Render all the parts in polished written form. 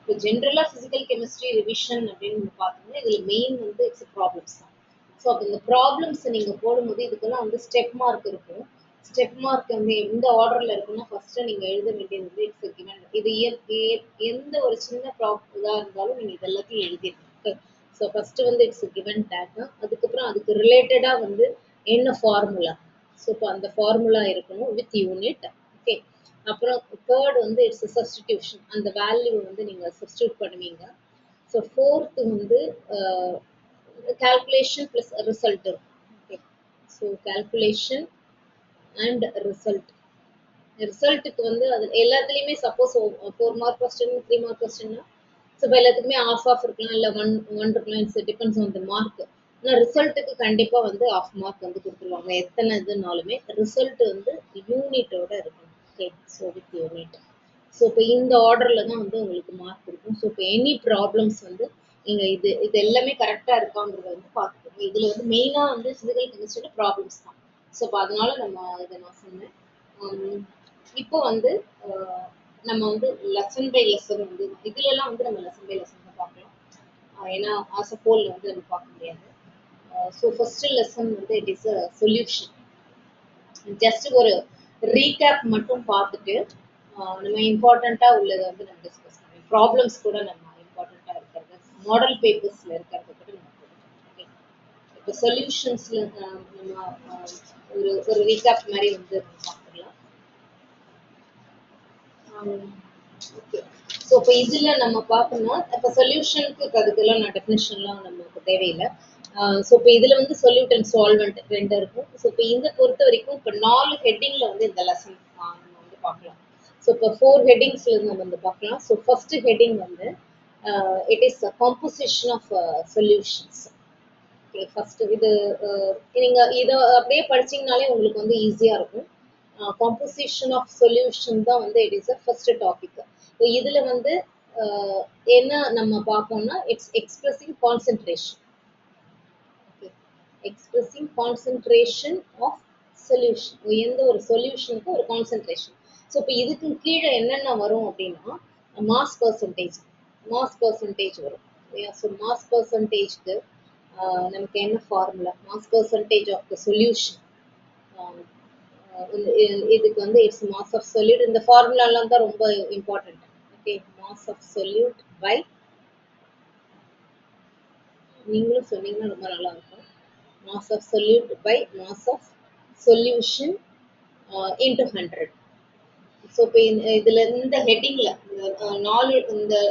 இப்போ ஜென்ரலாக physical chemistry revision அப்படின்னு பார்த்தோம்னா இதில் மெயின் வந்து இட்ஸ் ப்ராப்ளம்ஸ் தான். ஸோ அப்போ இந்த ப்ராப்ளம்ஸ் நீங்கள் போடும்போது இதுக்கெல்லாம் வந்து ஸ்டெப் மார்க் இருக்கும். ஸ்டெப் மார்க் வந்து எந்த ஆர்டரில் இருக்குன்னா ஃபஸ்ட்டு நீங்கள் எழுத வேண்டியது வந்து இட்ஸ் கிவன். இது எந்த ஒரு சின்ன இதாக இருந்தாலும் நீங்கள் இது எல்லாத்தையும் எழுதிருக்கீங்க. ஸோ ஃபஸ்ட்டு வந்து இட்ஸ் கிவன் டேக். அதுக்கப்புறம் அதுக்கு ரிலேட்டடாக வந்து என்ன ஃபார்முலா. ஸோ இப்போ அந்த ஃபார்முலா இருக்கணும் வித் யூனிட். ஓகே. அப்புறம் தேர்ட் வந்து இட்ஸ் சப்ஸ்டிடியூஷன். அந்த வேல்யூ வந்து நீங்கள் சப்ஸ்டியூட் பண்ணுவீங்க. ஸோ ஃபோர்த்து வந்து calculation plus result. Okay. So calculation and result. ரிசல்ட்டுக்கு வந்து அது எல்லாத்துலேயுமே சப்போஸ் 4 மார்க் கொஸ்டின் 3 மார்க் கொஸ்டின்னா ஸோ இப்போ எல்லாத்துக்குமே ஆஃப் இருக்கலாம், இல்லை ஒன் இருக்கலாம். It's depends on the mark. ஆனால் ரிசல்ட்டுக்கு கண்டிப்பாக வந்து ஆஃப் மார்க் வந்து கொடுத்துருவாங்க. எத்தனை இதுனாலுமே ரிசல்ட் வந்து யூனிட்டோட இருக்கணும். Okay. So with unit. So இப்போ இந்த ஆர்டரில் தான் வந்து உங்களுக்கு மார்க் இருக்கும். ஸோ இப்போ எனி ப்ராப்ளம்ஸ் வந்து நீங்கள் இது எல்லாமே கரெக்டாக இருக்காங்கிறத வந்து பார்த்துக்கோங்க. இதில் வந்து மெயினாக வந்து ஃபிசிக்கல் கெமிஸ்ட்ரியோட ப்ராப்ளம்ஸ் தான். ஸோ இப்போ அதனால இதை நான் சொன்னேன். இப்போ வந்து நம்ம வந்து லெசன் பை லெசன் வந்து இதுலலாம் வந்து நம்ம லெசன் பை லெசன் தான் பார்க்கலாம். ஏன்னா ஆஸ் அ ஹோல் வந்து நம்ம பார்க்க முடியாது. ஸோ ஃபர்ஸ்ட் லெசன் வந்து it is a solution. Just ஒரு ரீகேப் மட்டும் பார்த்துட்டு நம்ம இம்பார்ட்டண்ட்டாக உள்ளதை வந்து நம்ம டிஸ்கஸ் பண்ணுவோம். ப்ராப்ளம்ஸ் கூட நம்ம இம்பார்ட்டண்ட்டாக இருக்கிறது, மாடல் பேப்பர்ஸில் இருக்கிறது கூட நம்ம ஓகே. இப்போ சொல்யூஷன்ஸில் நம்ம ஒரு ரீகேப் மாதிரி வந்து பார்த்துக்கலாம். ஓகே. ஸோ இப்போ இதில் நம்ம பார்க்கணும்னா இப்போ சொல்யூஷனுக்கு அதுக்கெல்லாம் நான் டெஃபினிஷன்லாம் நமக்கு தேவையில்லை. ஸோ இப்போ இதில் வந்து சொல்யூட் அண்ட் சால்வெண்ட் ரெண்டு இருக்கும். ஸோ இப்போ இந்த பொறுத்த வரைக்கும் இப்போ 4 ஹெட்டிங்கில் வந்து இந்த லெசன் நம்ம வந்து பார்க்கலாம். ஸோ இப்போ 4 ஹெட்டிங்ஸில் நம்ம வந்து பார்க்கலாம். ஸோ ஃபர்ஸ்ட் ஹெட்டிங் வந்து it is composition of solutions. Okay. First இது நீங்கள் இதை அப்படியே படிச்சிங்கனாலே உங்களுக்கு வந்து ஈஸியாக இருக்கும். காம்போசிஷன் ஆஃப் சொல்யூஷன் தான் வந்து it is a first topic. So இதில் வந்து என்ன நம்ம பார்ப்போம்னா it's expressing concentration. Okay. Expressing concentration of solution. எந்த ஒரு சொல்யூஷனுக்கு ஒரு கான்சென்ட்ரேஷன். ஸோ இப்போ இதுக்கு கீழே என்னென்ன வரும் அப்படின்னா மாஸ் பர்சன்டேஜ் வரும். ஸோ மாஸ் பர்சன்டேஜ்க்கு நமக்கு என்ன formula, mass percentage of the solution. இதுக்கு வந்து இட்ஸ் மாஸ் ஆஃப் சொல்யூட். இந்த ஃபார்முலாலாம் தான் ரொம்ப important. Okay. Mass of solute by, நீங்களும் சொன்னீங்கன்னா ரொம்ப நல்லா இருக்கும், mass of solute by mass of solution into 100. So இப்போ இதில் இந்த ஹெட்டிங்கில்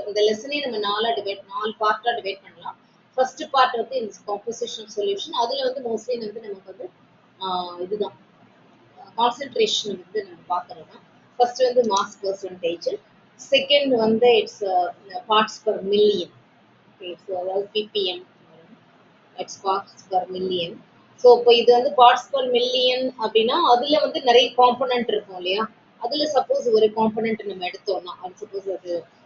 இந்த லெசனே நம்ம 4 பார்ட்டாக டிவைட் பண்ணலாம். ஃபர்ஸ்ட் பார்ட் வந்து இந்த காம்போசிஷன் சொல்யூஷன். அதில் வந்து மோஸ்ட்லி வந்து நமக்கு வந்து இதுதான் கான்சென்ட்ரேஷன் வந்து நம்ம பார்க்குறது தான். ஃபர்ஸ்ட் வந்து மாஸ் பர்சன்டேஜ், செகண்ட் வந்து it's parts per million. Okay. So அதாவது PPM, it's parts per million. So இப்போ இது வந்து பார்ட்ஸ் பர் மில்லியன் அப்படின்னா அதில் வந்து நிறைய காம்பனண்ட் இருக்கும் இல்லையா. அதில் சப்போஸ் ஒரு காம்பனண்ட் நம்ம எடுத்தோம்னா அது சப்போஸ்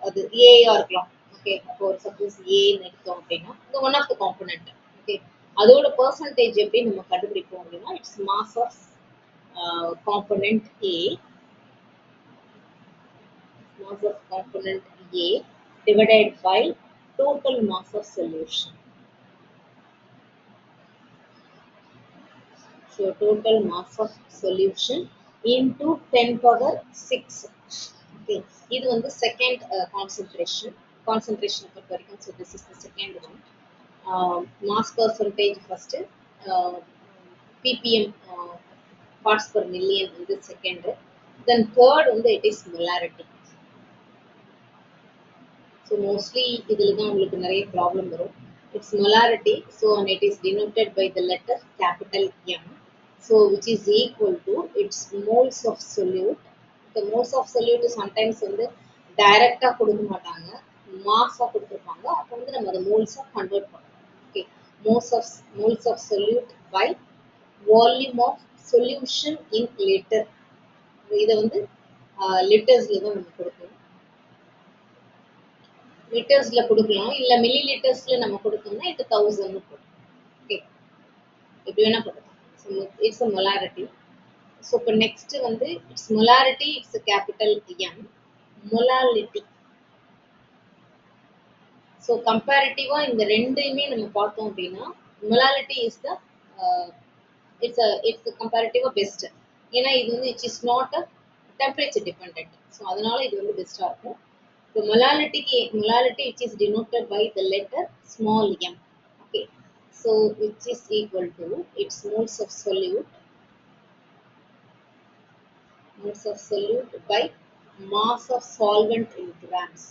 அது ஏயா இருக்கலாம். ஓகே. அப்போ சப்போஸ் ஏன்னு எடுத்தோம் அப்படின்னா இது one of the component. Okay. அதோட பர்சன்டேஜ் எப்படி நம்ம கண்டுபிடிப்போம் அப்படின்னா it's mass of component A, mass of component A divided by total mass of solution. So total mass of solution into 10 power 6. Okay. இது வந்து second concentration பொறுத்த வரைக்கும். So this is the second one. Mass percentage first, ppm parts per million வந்து second. Then third வந்து it is molarity. So mostly இதில் தான் உங்களுக்கு நிறைய ப்ராப்ளம் வரும். It's molarity. So and it is denoted by the letter capital M. So which is equal to its moles of solute. The moles of solute sometimes வந்து டைரக்டா கொடுக்க மாட்டாங்க, மாஸா கொடுத்துருப்பாங்க. அப்போ வந்து நம்ம அதை மோல்ஸா கன்வெர்ட் பண்ணணும். Okay. moles of solute by volume of solution in liter. இதை வந்து லிட்டர்ஸ்ல தான் நம்ம கொடுக்கணும். லிட்டர்ஸ்ல கொடுக்கலாம், இல்ல மில்லி லிட்டர்ஸ்ல நம்ம கொடுத்தோம்னா இது 1000 போடும். ஓகே. எப்படி வேணா கொடுக்கலாம். So it's a molarity. So இப்போ நெக்ஸ்ட் வந்து it's molarity, it's capital M. Molality so கம்பேரிட்டிவா இந்த ரெண்டையுமே நம்ம பார்த்தோம் அப்படின்னா மொலாலிட்டி இஸ் த இட்ஸ் கம்பேரிட்டிவா பெஸ்ட். ஏன்னா இது வந்து it is not a temperature depend. So அதனால இது வந்து பெஸ்டா இருக்கும். இப்போ molality which is denoted by the letter small m. Okay, so which is equal to its moles of solute by mass of solvent in grams.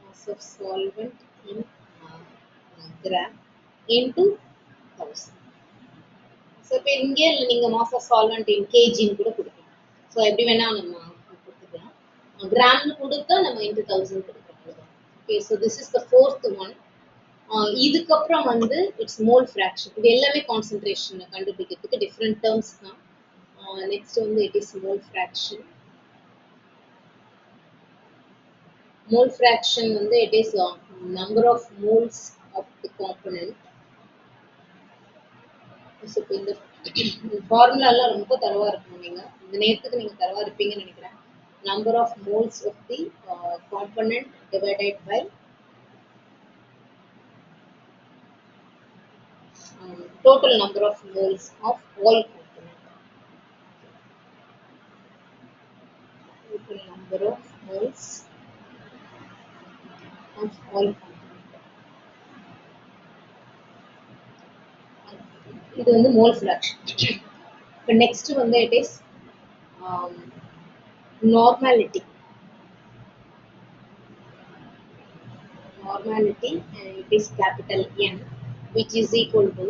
Mass of solvent in gram into 1000. So இப்போ இங்கே நீங்கள் mass of solvent இன் கேஜின்னு கூட கொடுக்கலாம். So எப்படி வேணால் நம்ம கொடுத்துக்கலாம். கிராம்னு கொடுத்தா நம்ம இன்ட்டு 1000 கொடுக்கலாம். Okay, so this is the fourth one. இதுக்கப்புறம் வந்து இட்ஸ் மோல் ஃப்ராக்ஷன். இது எல்லாமே கான்சன்ட்ரேஷன் கண்டுபிடிக்கிறதுக்கு டிஃப்ரெண்ட் டேர்ம்ஸ் தான். நெக்ஸ்ட் வந்து it is mole fraction. Mole fraction வந்து it is number of moles of the component. So இந்த ஃபார்முலாலாம் ரொம்ப தரவா இருக்கணும். நீங்கள் இந்த நேரத்துக்கு நீங்கள் தரவா இருப்பீங்கன்னு நினைக்கிறேன். Number of moles of the component divided by total number of moles of all component. Total number of moles of all component. இது வந்து மோல் ஃப்ராக்ஷன். இப்போ நெக்ஸ்ட் வந்து it is normality. Normality, it is capital N, which is equal to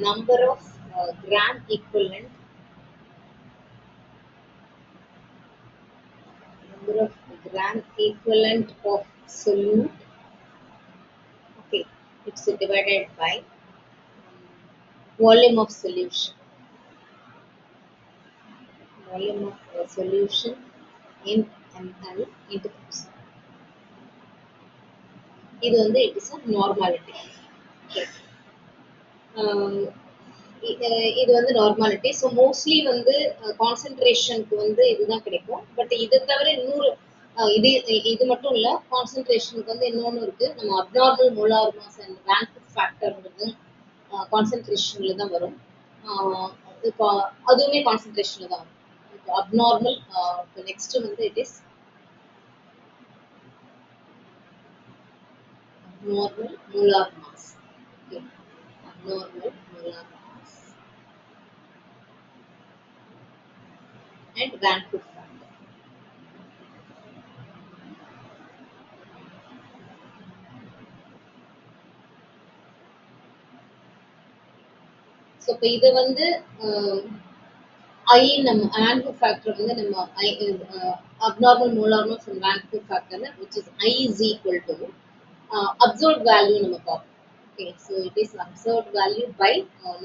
number of gram equivalent of solute. Okay, it's divided by volume of solution. Volume of solution in ml into 1000. இது வந்து it is a normality. Okay. இது வந்து normality. So mostly வந்து கான்சன்ட்ரேஷனுக்கு வந்து இதுதான் கிடைக்கும். But இதை தவிர இன்னொரு இது இது மட்டும் இல்லை, கான்சன்ட்ரேஷனுக்கு வந்து இன்னொன்று இருக்குது. நம்ம abnormal molar mass and rank ஃபேக்டர்ங்கிறது கான்சன்ட்ரேஷனில் தான் வரும். இப்போ அதுவுமே கான்சன்ட்ரேஷனில் தான் வரும். இப்போ அப்நார்மல் இப்போ நெக்ஸ்ட் வந்து it is abnormal molar mass. Okay, abnormal molar mass and Vancouver factor. So இப்போ இது வந்து ஐ நம்ம Vancouver factor வந்து நம்ம abnormal molar mass and Vancouver factor which is I is equal to observed value நம்ம பார்ப்போம். Okay, so it is observed value by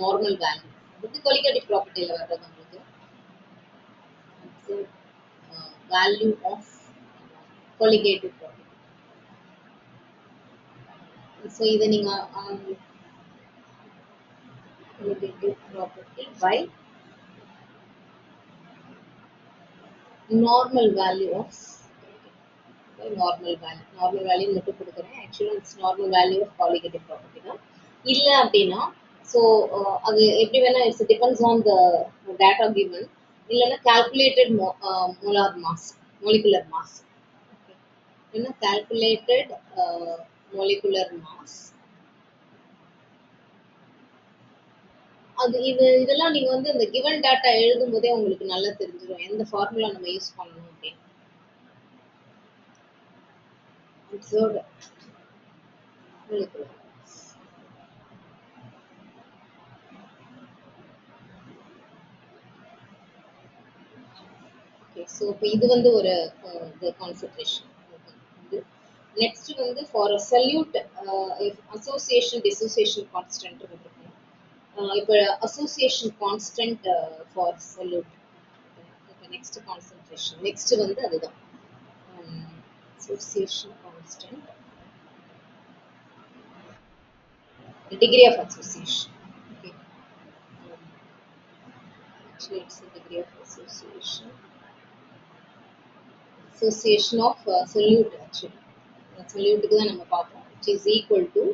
normal value. இது colligative property ல வர்றது உங்களுக்கு. Observed value of colligative property. So இதை நீங்க colligative property by normal value of normal value மட்டும் கொடுக்குறேன். ஆக்சுவலாக it's normal value of colligative property தான். இல்லை அப்படின்னா ஸோ அது எப்படி வேணா it's depends on the data given. இல்லைன்னா calculated molar mass, molecular mass. இல்லைன்னா கால்குலேட்டட் molecular mass. அது இதெல்லாம் நீங்க வந்து அந்த கிவன் டேட்டா எழுதும் போதே உங்களுக்கு நல்லா தெரிஞ்சிடும் எந்த ஃபார்முலா நம்ம யூஸ் பண்ணணும் அப்படின்னு. Observed molecular mass. Okay, so இப்போ இது வந்து ஒரு கான்சென்ட்ரேஷன். நெக்ஸ்ட் வந்து for solute association dissociation constant இருக்கும். இப்போ அசோசியேஷன் கான்ஸ்டன்ட் ஃபார் solute. இப்போ நெக்ஸ்ட் கான்சென்ட்ரேஷன் நெக்ஸ்ட் வந்து அதுதான் association constant, degree of association. Okay, actually it's the degree of association association of solute actually. Solute தான் நம்ம பார்த்தோம், which is equal to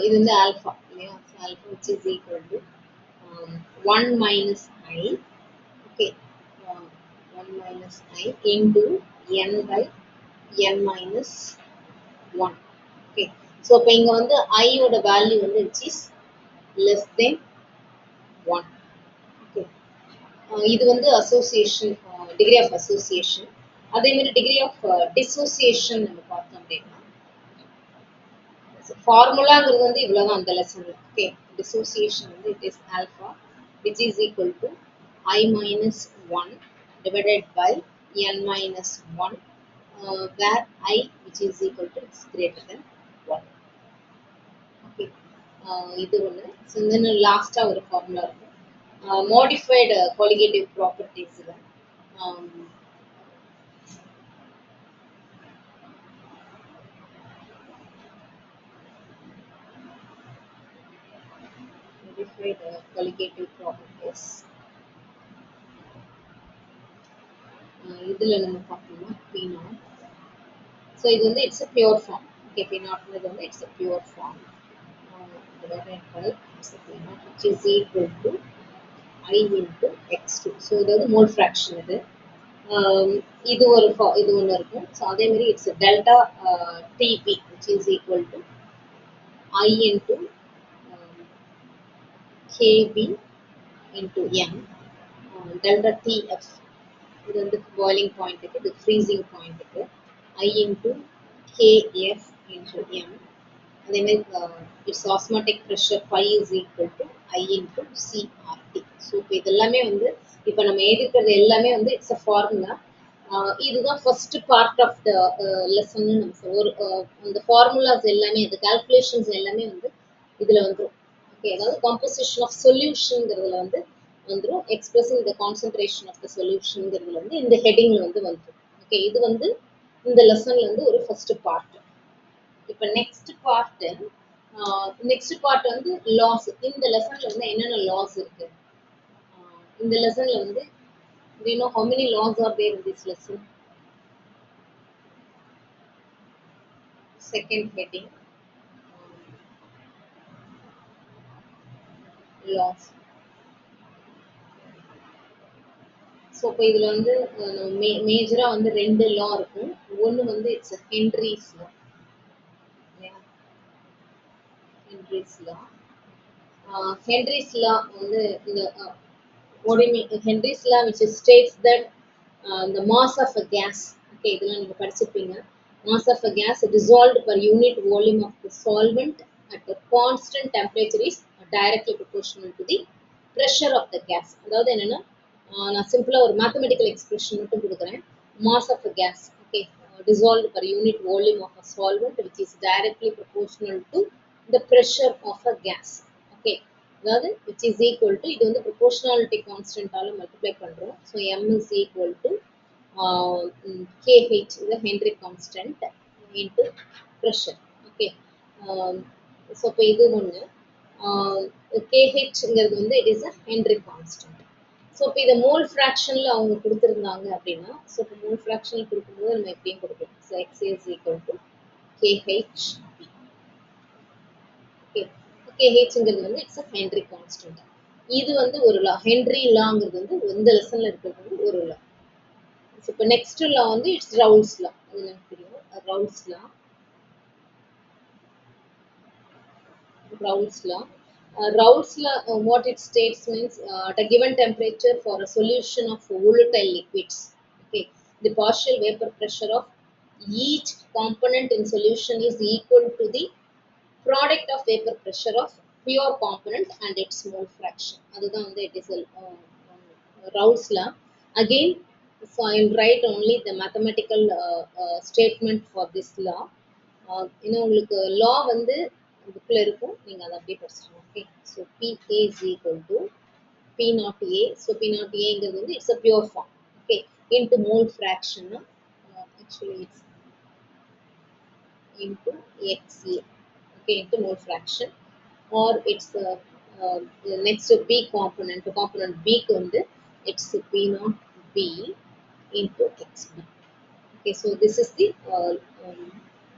இது வந்து alpha இல்லையா, so alpha which is equal to 1 minus I, okay, uh, 1 minus I into n by n minus 1, okay. So இப்போ இங்க வந்து I ஓட வேல்யூ வந்து which is less than 1, okay. இது வந்து அசோசியேஷன், டிகிரி ஆஃப் அசோசியேஷன். அதே மாதிரி டிகிரி ஆஃப் டிசோசியேஷன் நம்ம பார்த்தோம் அப்படின்னா ஃபார்முலாங்கிறது வந்து இவ்வளவுதான் அந்த லெசன்ல, ஓகே. டிசோசியேஷன் வந்து it is alpha which is equal to I minus 1 divided by n minus 1, where I which is equal to is greater than 1, okay. இது ஒன்று. ஸோ தென் லாஸ்ட்டாக ஒரு ஃபார்முலா இருக்கும், modified colligative properties. Modified colligative properties. இதில் நம்ம பார்த்தோம்னா P0. So இது வந்து it's a pure form, okay. P0 வந்து it's a pure form divided by P0 which is equal to I into x2. So இது வந்து மோல் ஃப்ராக்ஷன். இது ஒரு இது ஒன்று இருக்கும். ஸோ அதே மாதிரி it's delta TB which is equal to I into kb into m, delta tf இது வந்து பாயிலிங் பாயிண்ட்டுக்கு, இது ஃப்ரீசிங் பாயிண்ட்டுக்கு, I into kf into m. அதே மாதிரி it's osmotic pressure phi is equal to I into CRT. So இப்போ இது எல்லாமே வந்து இப்போ நம்ம எழுதிக்கிறது எல்லாமே வந்து இட்ஸ் அ ஃபார்முலா. இதுதான் first part of the lesson. நம்ம ஒரு அந்த ஃபார்முலாஸ் எல்லாமே, அந்த கால்குலேஷன்ஸ் எல்லாமே வந்து இதில் வந்துடும், ஓகே. அதாவது காம்போசிஷன் ஆஃப் சொல்யூஷன்ங்கிறதுல வந்து வந்துடும், expressing the concentration of the சொல்யூஷன்ங்கிறதுல வந்து இந்த ஹெட்டிங்கில் வந்து வந்துடும், ஓகே. இது வந்து இந்த லெசன்ல வந்து ஒரு ஃபர்ஸ்ட் பார்ட். இப்போ நெக்ஸ்ட் பார்ட் வந்து லாஸ். இந்த லெசன்ல வந்து என்னென்ன லாஸ் இருக்கு, இந்த லெசன்ல வந்து we know how many laws are there in this lesson. Second heading, laws. So இப்போ இதில் வந்து மேஜராக வந்து 2 லா இருக்கும். ஒன்று வந்து it's Henry's law, Henry's law. Henry's law வந்து இந்த Henry's law which states that the mass of a gas, okay, இதெல்லாம் நீங்கள் படிச்சிருப்பீங்க. Mass of a gas dissolved per unit volume of the solvent at a constant temperature is directly proportional to the pressure of the gas. அதாவது என்னன்னா, நான் சிம்பிளாக ஒரு mathematical expression மட்டும் கொடுக்குறேன். Mass of a gas, okay, dissolved per unit volume of a solvent which is directly proportional to the pressure of a gas, okay. அதாவது which is equal to, இது வந்து proportionality constant ஆல multiply பண்றோம். So m is equal to kh, இது Henry constant, into pressure, okay. So இப்போ இது ஒன்று. kHங்கிறது வந்து it is a Henry constant. So இப்போ இதை மோல் ஃப்ராக்ஷன்ல அவங்க கொடுத்துருந்தாங்க அப்படின்னா, ஸோ இப்போ மோல் ஃப்ராக்ஷனில் கொடுக்கும்போது நம்ம எப்படியும் கொடுக்கலாம். So x is equal to kH, okay. kHங்கிறது வந்து இட்ஸ் அ ஹென்ரி கான்ஸ்டன்ட். இது வந்து ஒரு லா. ஹென்ரி லாங்கிறது வந்து இந்த லெசன்ல இருக்கிறது வந்து ஒரு லா. இப்போ நெக்ஸ்ட் லா வந்து இட்ஸ் ரவுல்ஸ் லா. அது எனக்கு தெரியும், ரவுல்ஸ் லா. Raoult's law. Raoult's law, what it states means, at a given temperature for a solution of volatile liquids, okay, the partial vapor pressure of each component in solution is equal to the product of vapor pressure of pure component and its mole fraction. அதுதான் வந்து it is Raoult's law. Again, so I will write only the mathematical statement for this law. இன்னும் உங்களுக்கு law வந்து புக்கில் இருக்கும், நீங்கள் அதை அப்படியே படிச்சிடலாம், okay. So PA is equal to P0A. So P0Aங்கிறது வந்து it's a pure form, okay, into mole fraction, actually it's into XA, okay, into mole fraction, or it's next B component B க்கு வந்து it's P0B into XB, Okay, so this is the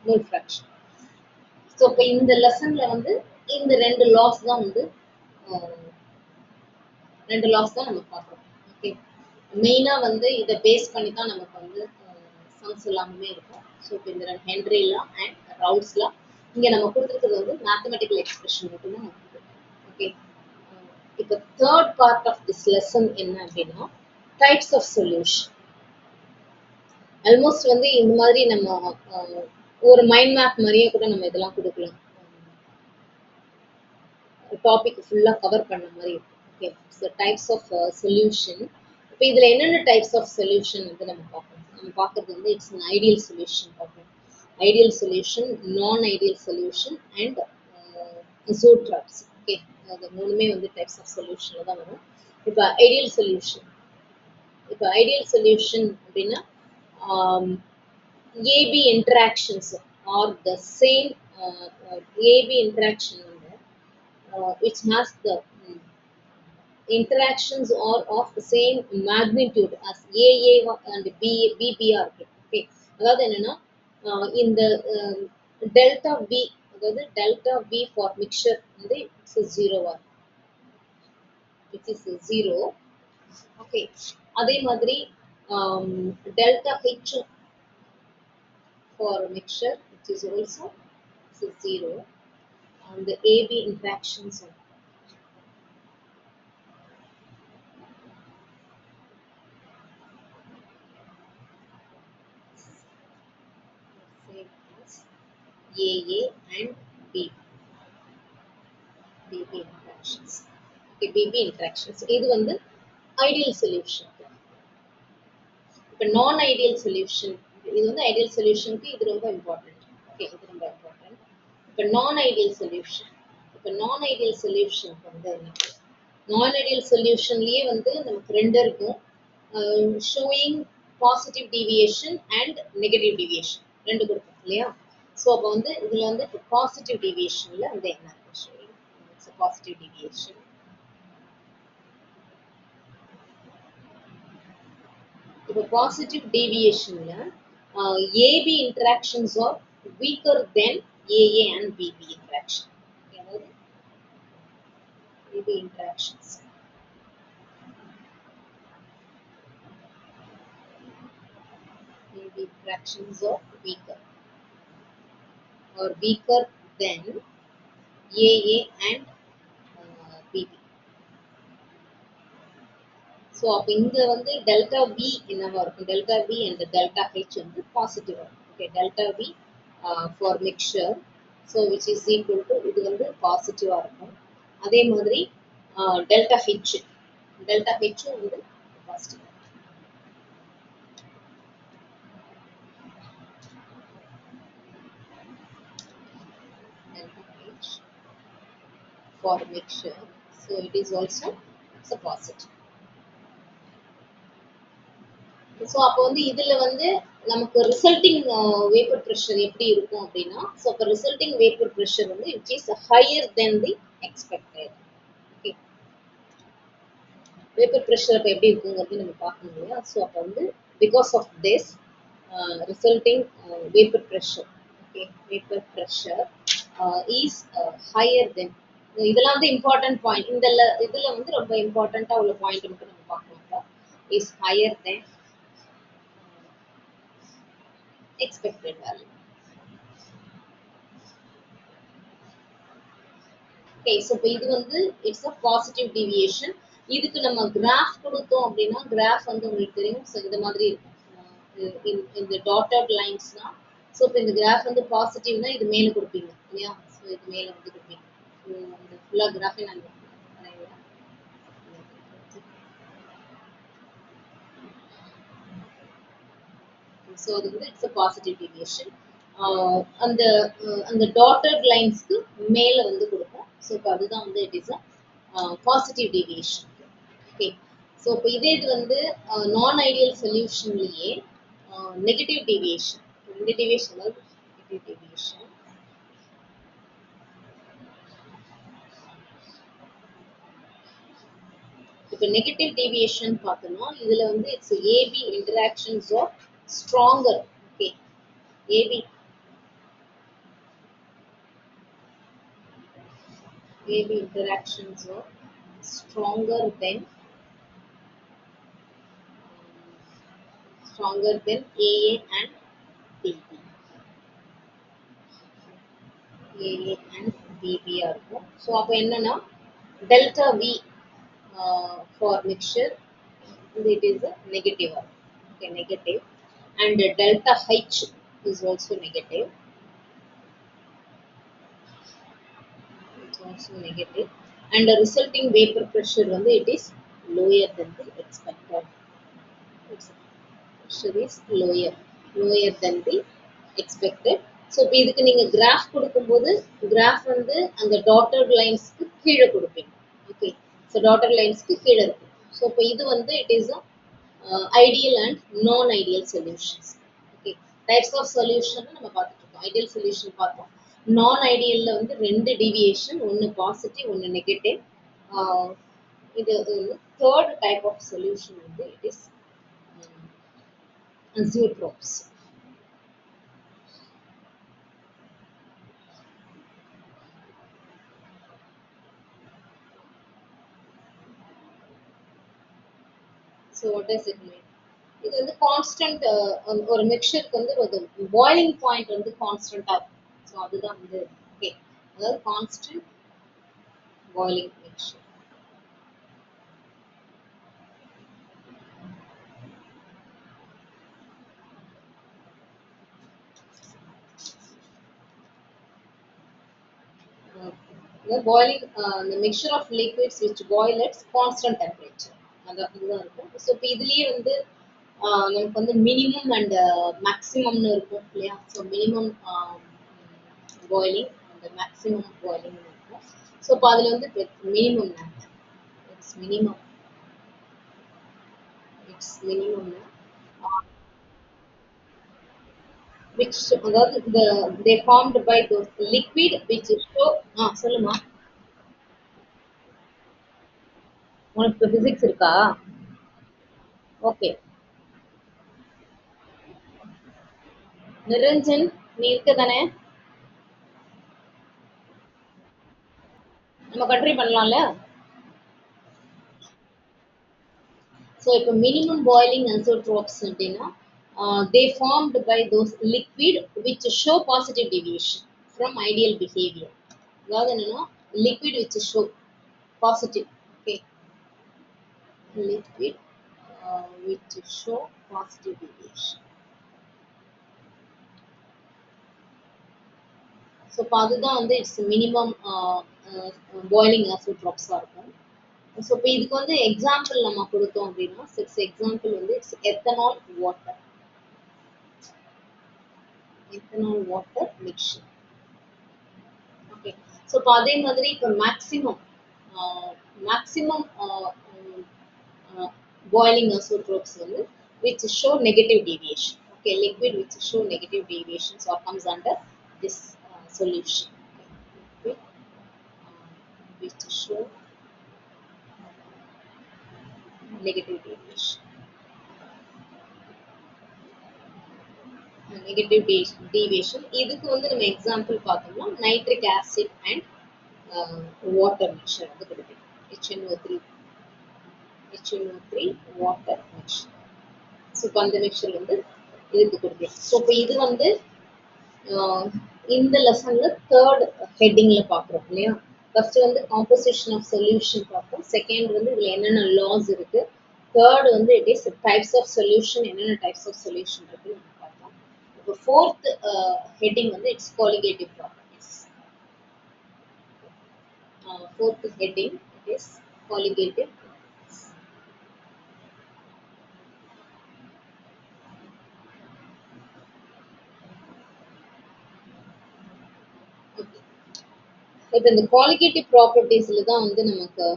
mole fraction. So இப்போ இந்த லெசன்ல வந்து இந்த ரெண்டு loss தான் வந்து நம்ம பார்க்குறோம். ஓகே, மெயினாக வந்து இதை பேஸ் பண்ணி தான் நமக்கு வந்து சம்ஸ் எல்லாமே இருக்கும். ஸோ இப்போ இந்த ஹென்ரி லா அண்ட் ரவுல்ஸ் லா, இங்கே நம்ம கொடுத்துருக்கிறது வந்து மேத்தமெட்டிக்கல் எக்ஸ்பிரஷன் மட்டும்தான் நம்ம கொடுத்துருக்கோம். ஓகே, இப்போ third part of this lesson என்ன அப்படின்னா டைப்ஸ் ஆஃப் சொல்யூஷன். ஆல்மோஸ்ட் வந்து இந்த மாதிரி நம்ம ஒரு மைண்ட் மேப் மாதிரியே கூட நம்ம இதெல்லாம் கொடுக்கலாம். டாபிக் ஃபுல்லாக கவர் பண்ண மாதிரி இருக்கும். Okay, so types of solution. இப்போ இதில் என்னென்ன டைப்ஸ் ஆஃப் சொல்யூஷன் வந்து நம்ம பார்க்கணும். நம்ம பார்க்குறது வந்து இட்ஸ் அன் ஐடியல் சொல்யூஷன் பார்க்கணும். Ideal solution, non ideal solution and azeotropes. Okay, அது மூணுமே வந்து டைப்ஸ் ஆஃப் சொல்யூஷனில் தான் வரும். இப்போ ஐடியல் சொல்யூஷன் அப்படின்னா AB interactions are the same AB interaction which has the interactions are of the same magnitude as AA and BB are. Okay, அதாவது என்னன்னா இந்த டெல்டா V, அதாவது டெல்டா V for mixture வந்து ஜீரோவா, which is 0. ஓகே, அதே மாதிரி delta H for mixture which is also 0, and the AB interactions are same as AA and BB interactions. Okay, BB interactions. இது வந்து ஐடியல் சொல்யூஷன். இப்போ நான் ideal solution, இது வந்து ஐடியல் சொல்யூஷனுக்கு இது ரொம்ப இம்பார்ட்டன்ட். ஓகே, இது ரொம்ப இம்பார்ட்டன்ட். இப்போ நான் ஐடியல் சொல்யூஷனுக்கு வந்து என்ன, நான் ஐடியல் சொல்யூஷன்லேயே வந்து நமக்கு ரெண்டு இருக்கும். Showing positive deviation and negative deviation ரெண்டு கொடுக்கும் இல்லையா. ஸோ அப்போ வந்து இதில் வந்து பாசிட்டிவ் டீவியேஷனில் வந்து என்ன ஷோயிங் பாசிட்டிவ் டீவியேஷன். இப்போ positive டீவியேஷன்ல AB interactions are weaker than AA and BB interaction. அதாவது AB interactions are weaker than AA and BB. So அப்போ இங்கே வந்து டெல்டா V என்னவா இருக்கும், delta V and delta H வந்து பாசிட்டிவாக இருக்கும். Okay, delta V for mixture, so which is equal to இது வந்து பாசிட்டிவாக இருக்கும். அதே மாதிரி டெல்டா ஹெச்சும் வந்து positive. Delta H for mixture, so it is also a positive. So அப்போ வந்து இதில் வந்து நமக்கு ரிசல்ட்டிங் வேப்பர் ப்ரெஷர் எப்படி இருக்கும் அப்படின்னா, ஸோ அப்போ ரிசல்ட்டிங் வேப்பர் ப்ரெஷர் வந்து which is higher than the expected. Okay, vapour pressure அப்போ எப்படி இருக்குங்கிறது நம்ம பார்க்கணும் இல்லையா. ஸோ அப்போ வந்து because of this resulting vapour pressure, okay, vapour pressure is higher than, இதெல்லாம் வந்து இம்பார்ட்டன்ட் பாயிண்ட். இந்த இதில் வந்து ரொம்ப இம்பார்ட்டண்ட்டாக உள்ள பாயிண்ட் மட்டும் நம்ம பார்க்கணும். Is higher then expected value. Okay, so இது வந்து it's a positive deviation. இதுக்கு நம்ம கிராஃப் கொடுத்தோம் அப்படின்னா கிராஃப் வந்து உங்களுக்கு தெரியும். ஸோ இந்த மாதிரி இருக்கும் இந்த டாட்டட் லைன்ஸ்னா. ஸோ இப்போ இந்த கிராஃப் வந்து பாசிட்டிவ்னா இது மேலே கொடுப்பீங்க இல்லையா. ஸோ இது மேலே வந்து கொடுப்பீங்க. ஸோ இந்த ஃபுல்லாக கிராஃபை நான் ஸோ அது வந்து இட்ஸ் அ பாசிட்டிவ் டீவியேஷன். அந்த டாட்டட் லைன்ஸ்க்கு மேலே வந்து கொடுக்கும். ஸோ இப்போ அதுதான் வந்து it is a positive deviation. Okay, so இப்போ இதே இது வந்து நான் ஐடியல் சொல்யூஷன்லேயே நெகட்டிவ் டீவியேஷன், ரெண்டு டீவியேஷன், அதாவது நெகட்டிவ் டீவியேஷன். இப்போ நெகட்டிவ் டீவியேஷன் பார்த்தோம்னா இதில் வந்து it's AB interactions are stronger Okay, AB interactions are stronger than AA and BB. AA and BB இருக்கும். ஸோ அப்போ என்னன்னா delta V for mixture it is a negative. Okay, negative. And delta H is also negative. It's also negative. And the resulting vapor pressure it is lower than the expected. Pressure is lower than the expected. So இப்போ இதுக்கு நீங்க graph கொடுக்கும்போது graph அந்த dotted lines கீழே கொடுப்பீங்க. Okay, so dotted lines கீழே இருக்கும். So இப்போ இது it is a ideal and non-ideal solutions. Okay, types of solution நம்ம பார்த்துட்டு இருக்கோம். Ideal solution பார்த்தோம். Non-ideal ரெண்டு deviation, ஒன்னு positive, ஒன்னு negative. இது third type of solution it is azeotropes. So what does it mean? இது constant ஒரு mixture ஒரு boiling point constant so அதுதான் okay, அதாவது constant boiling mixture. The boiling the mixture of liquids which boil at constant temperature. அதுதான் இருக்கும். So இப்போ இதுலயே நமக்கு minimum and maximum இருக்கும் இல்லையா? So minimum boiling and maximum boiling இருக்கும். ஸோ இப்போ அதுல minimum it's minimum which they formed by those liquid which show சொல்லுமா உனக்கு பிசிக்ஸ் இருக்கா? ஓகே நிரஞ்சன் நீ இருக்கதானே? நம்ம கண்ட்ரி பண்ணலாம்ல. ஸோ இப்போ மினிமம் பாயிலிங் அசோட்ரோப்ஸ் அப்படின்னா they formed by those liquid which show positive deviation from ideal behavior. அதாவது என்னன்னா liquid which show positive. Okay, liquid which show positive deviation. So இப்போ அதுதான் இட்ஸ் மினிமம் பாயிலிங் அசோட்ரோப்ஸாக இருக்கும். ஸோ இப்போ இதுக்கு எக்ஸாம்பிள் நம்ம கொடுத்தோம் அப்படின்னா example it's ethanol water mixture. Okay, so இப்போ அதே மாதிரி இப்போ maximum boiling isotopes which show negative deviation. Okay, liquid which show negative deviation so comes under this solution. Okay, which show negative deviation. Negative deviation இதுக்கு நம்ம example பார்த்தோம்னா nitric acid and water mixture கொடுப்போம். HNO3 water mixture. So அந்த mixture இதுக்கு கொடுப்போம். So இப்போ இது இந்த லெசன்ல தேர்ட் ஹெட்டிங்ல பார்க்குறோம் இல்லையா? ஃபர்ஸ்ட் காம்போசிஷன் ஆஃப் சொல்யூஷன் பார்ப்போம். செகண்ட் இதுல என்னென்ன லாஸ் இருக்கு. Third it is types of solution, என்னென்ன டைப்ஸ் ஆஃப் சொல்யூஷன் இருக்கு பார்த்தோம். இப்போ fourth heading it's colligative properties. Fourth heading it is colligative properties. Okay, இப்போ இந்த colligative propertiesல தான் நமக்கு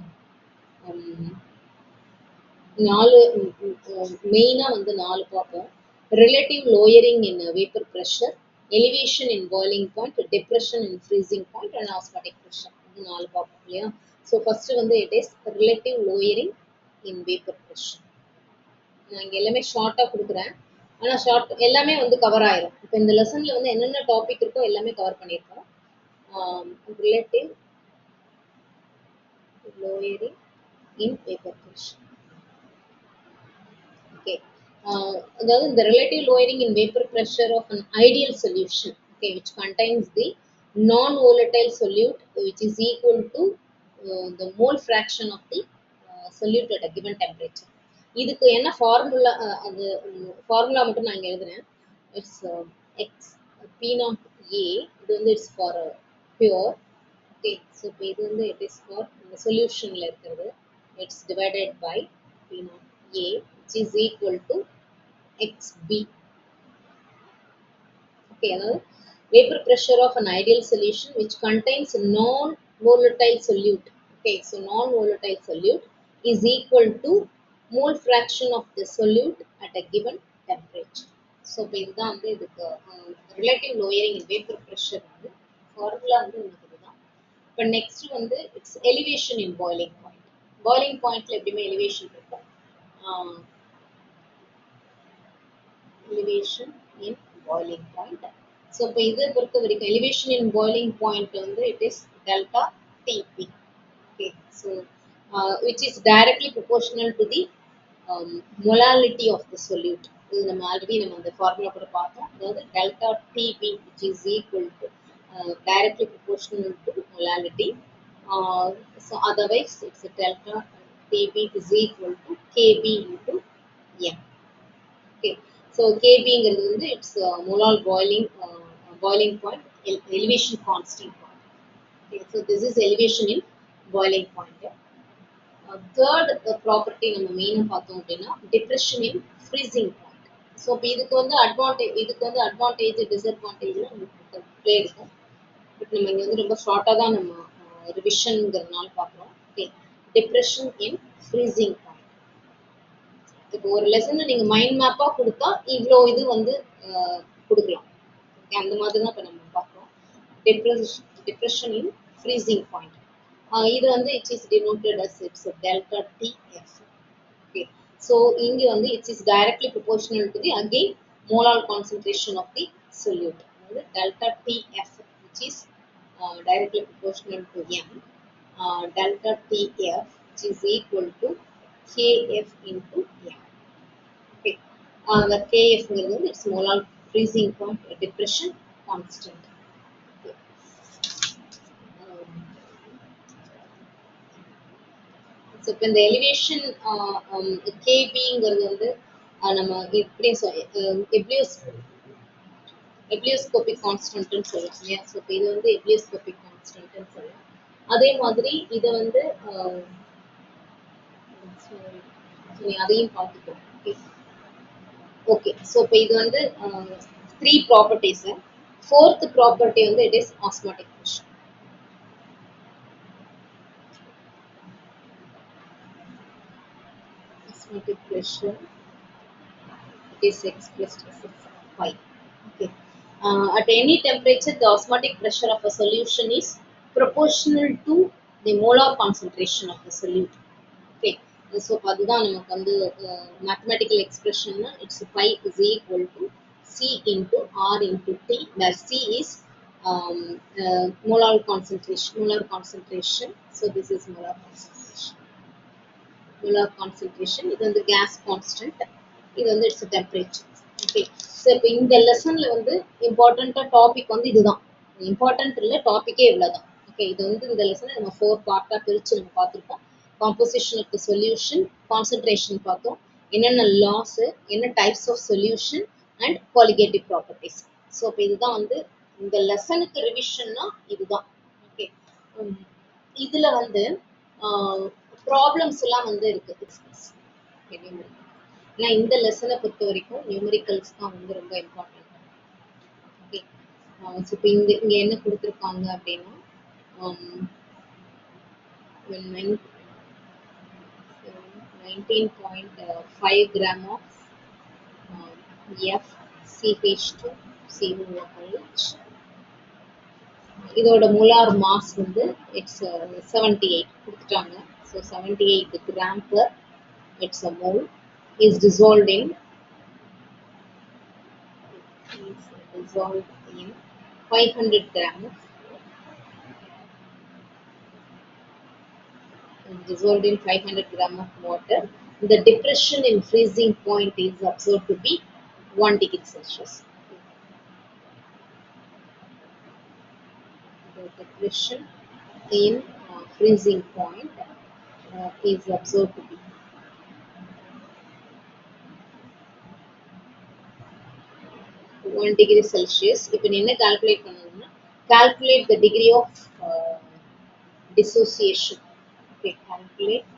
நாலு மெயினா நாலு பார்ப்போம். relative lowering in vapor pressure, elevation in boiling point, depression in freezing point and osmotic pressure. இது நாலு பார்ப்போம் இல்லையா? So first it is relative lowering in vapor pressure. நான் இங்க எல்லாமே ஷார்ட்டா கொடுக்குறேன். ஆனா ஷார்ட் எல்லாமே வந்து கவர் ஆயிரும். இப்போ இந்த லெசன்ல வந்து என்னென்ன டாபிக் இருக்கோ எல்லாமே கவர் பண்ணியிருக்கோம். Relative lowering in vapor pressure. Okay. Aதாவது the relative lowering in vapor pressure of an ideal solution, okay, which contains the non-volatile solute which is equal to the mole fraction of the solute at a given temperature. இதுக்கு என்ன formula, அது formula மட்டும் நான் இங்கே எழுதுறேன். It's X P not A, இது வந்து it's for pure. Okay, so இப்போ இது வந்து இட் இஸ் ஃபார் இந்த சொல்யூஷனில் இருக்கிறது. It's divided by P not A which is equal to xb. Okay, அதாவது vapor pressure of an ideal solution which contains non-volatile solute. Okay, so non-volatile solute is equal to mole fraction of the solute at a given temperature. So இப்போ இதுதான் வந்து இதுக்கு relative lowering in vapor pressure வந்து formula வந்து உங்களுக்கு இதுதான். இப்போ next வந்து it's elevation in boiling point. Boiling பாயிண்ட்ல எப்படியுமே எலிவேஷன் இருக்கும். elevation in boiling point. So இப்போ இதை பொறுத்த வரைக்கும் elevation in boiling point வந்து it is delta Tp. Okay, so which is directly proportional to the molality of the solute. இது நம்ம ஆல்ரெடி நம்ம அந்த ஃபார்முலா கூட பார்த்தோம். அதாவது delta Tb which is equal to directly proportional to molality. So otherwise it's a delta Tb is equal to Kb into m. Okay, so Kbங்கிறது வந்து it's molar boiling point, elevation constant point. Okay, so this is elevation in boiling point. Third property நம்ம மெயினா பார்த்தோம் அப்படின்னா depression in freezing point. So இப்போ இதுக்கு வந்து advantage disadvantage நமக்கு play இருக்கும். பட் நம்ம இங்கே வந்து ரொம்ப ஷார்ட்டாக தான் நம்ம ரிவிஷனுங்கிறதுனால பார்க்குறோம். Okay, depression in freezing point. இப்போ ஒரு லெசனை நீங்கள் மைண்ட் மேப்பாக கொடுத்தா இவ்வளோ இது வந்து கொடுக்கலாம். ஓகே, அந்த மாதிரி தான் இப்போ நம்ம பார்க்குறோம். depression in freezing point. இது வந்து it is denoted as it's a delta TF. Okay, so இங்க வந்து it is directly proportional to the again molar concentration of the solute. Delta TF which is directly proportional to M. Delta TF which is equal to KF into M. Okay, the KF is its molar freezing point, depression constant. Okay. So இப்போ இந்த elevation கேபிங்கிறது வந்து நம்ம எப்படி எப்ளியோஸ்கோபிக் கான்ஸ்டன்ட்னு சொல்லலாம் இல்லையா? So இப்போ இது வந்து எப்ளியோஸ்கோபிக் கான்ஸ்டன்ட்னு சொல்லலாம். அதே மாதிரி இதை வந்து அதையும் பார்த்துக்கோ. ஓகே, ஸோ இப்போ இது வந்து 3 ப்ராப்பர்ட்டிஸு. 4th ப்ராப்பர்ட்டி வந்து it is osmotic pressure. Osmotic pressure it is expressed as phi. Okay. At any temperature, the osmotic pressure of a solution is proportional to the molar concentration of the solute. Okay. So அதுதான் நமக்கு வந்து mathematical expression. It's phi is equal to C into R into T, where C is molar concentration. So this is molar concentration. Molar concentration, இது வந்து gas constant, இது வந்து it's a temperature. Okay, so இப்போ இந்த லெசன்ல வந்து இம்பார்ட்டண்டா topic வந்து இதுதான். Important இல்லை, டாபிக்கே இவ்வளோதான். ஓகே, இது வந்து இந்த லெசனை நம்ம 4 பார்ட்டாக பிரித்து நம்ம பார்த்துருக்கோம். Composition of the solution, concentration பார்த்தோம், என்னென்ன லாஸ், என்ன types of solution and colligative properties. So இப்போ இதுதான் வந்து இந்த லெசனுக்கு ரிவிஷன்னா இதுதான். ஓகே, இதில் வந்து ப்ராப்ளம்ஸ் எல்லாம் வந்து இருக்குது. ஏன்னா இந்த லெசனை பொறுத்த வரைக்கும் நியூமரிக்கல்ஸ் தான் வந்து ரொம்ப இம்பார்ட்டன்ட். ஓகே, ஸோ இப்போ இங்கே என்ன கொடுத்துருக்காங்க அப்படின்னா 19.5 gram of FCH2COOH. இதோட மோலார் மாஸ் வந்து இட்ஸ் 78 கொடுத்துட்டாங்க. So 78 gram per it's a mole is dissolved in is dissolved in 500 grams dissolved in 500 gram of water. The depression in freezing point is observed to be 1 degree Celsius. The depression in freezing point is observed to be 1 degree Celsius. இப்போ நீ என்ன calculate பண்ணணும்னா calculate the degree of dissociation. Okay, calculate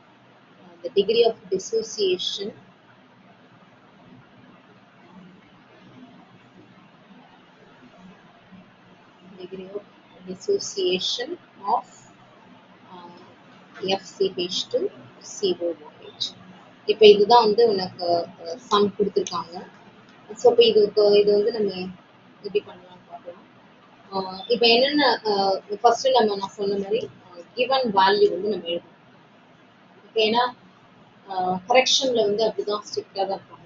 the degree of dissociation of FCH to COOH. இப்போ இதுதான் வந்து உனக்கு some கொடுத்துருக்காங்க. So இப்போ இது வந்து நம்ம எப்படி பண்ணலாம்னு பார்க்கலாம். இப்போ என்னென்ன ஃபர்ஸ்ட் நான் சொன்ன மாதிரி கிவன் வேல்யூ வந்து நம்ம எழுதணும். ஓகே, ஏன்னா கரெக்ஷன்ல வந்து அப்படிதான் ஸ்ட்ரிக்டாக தான் இருப்பாங்க.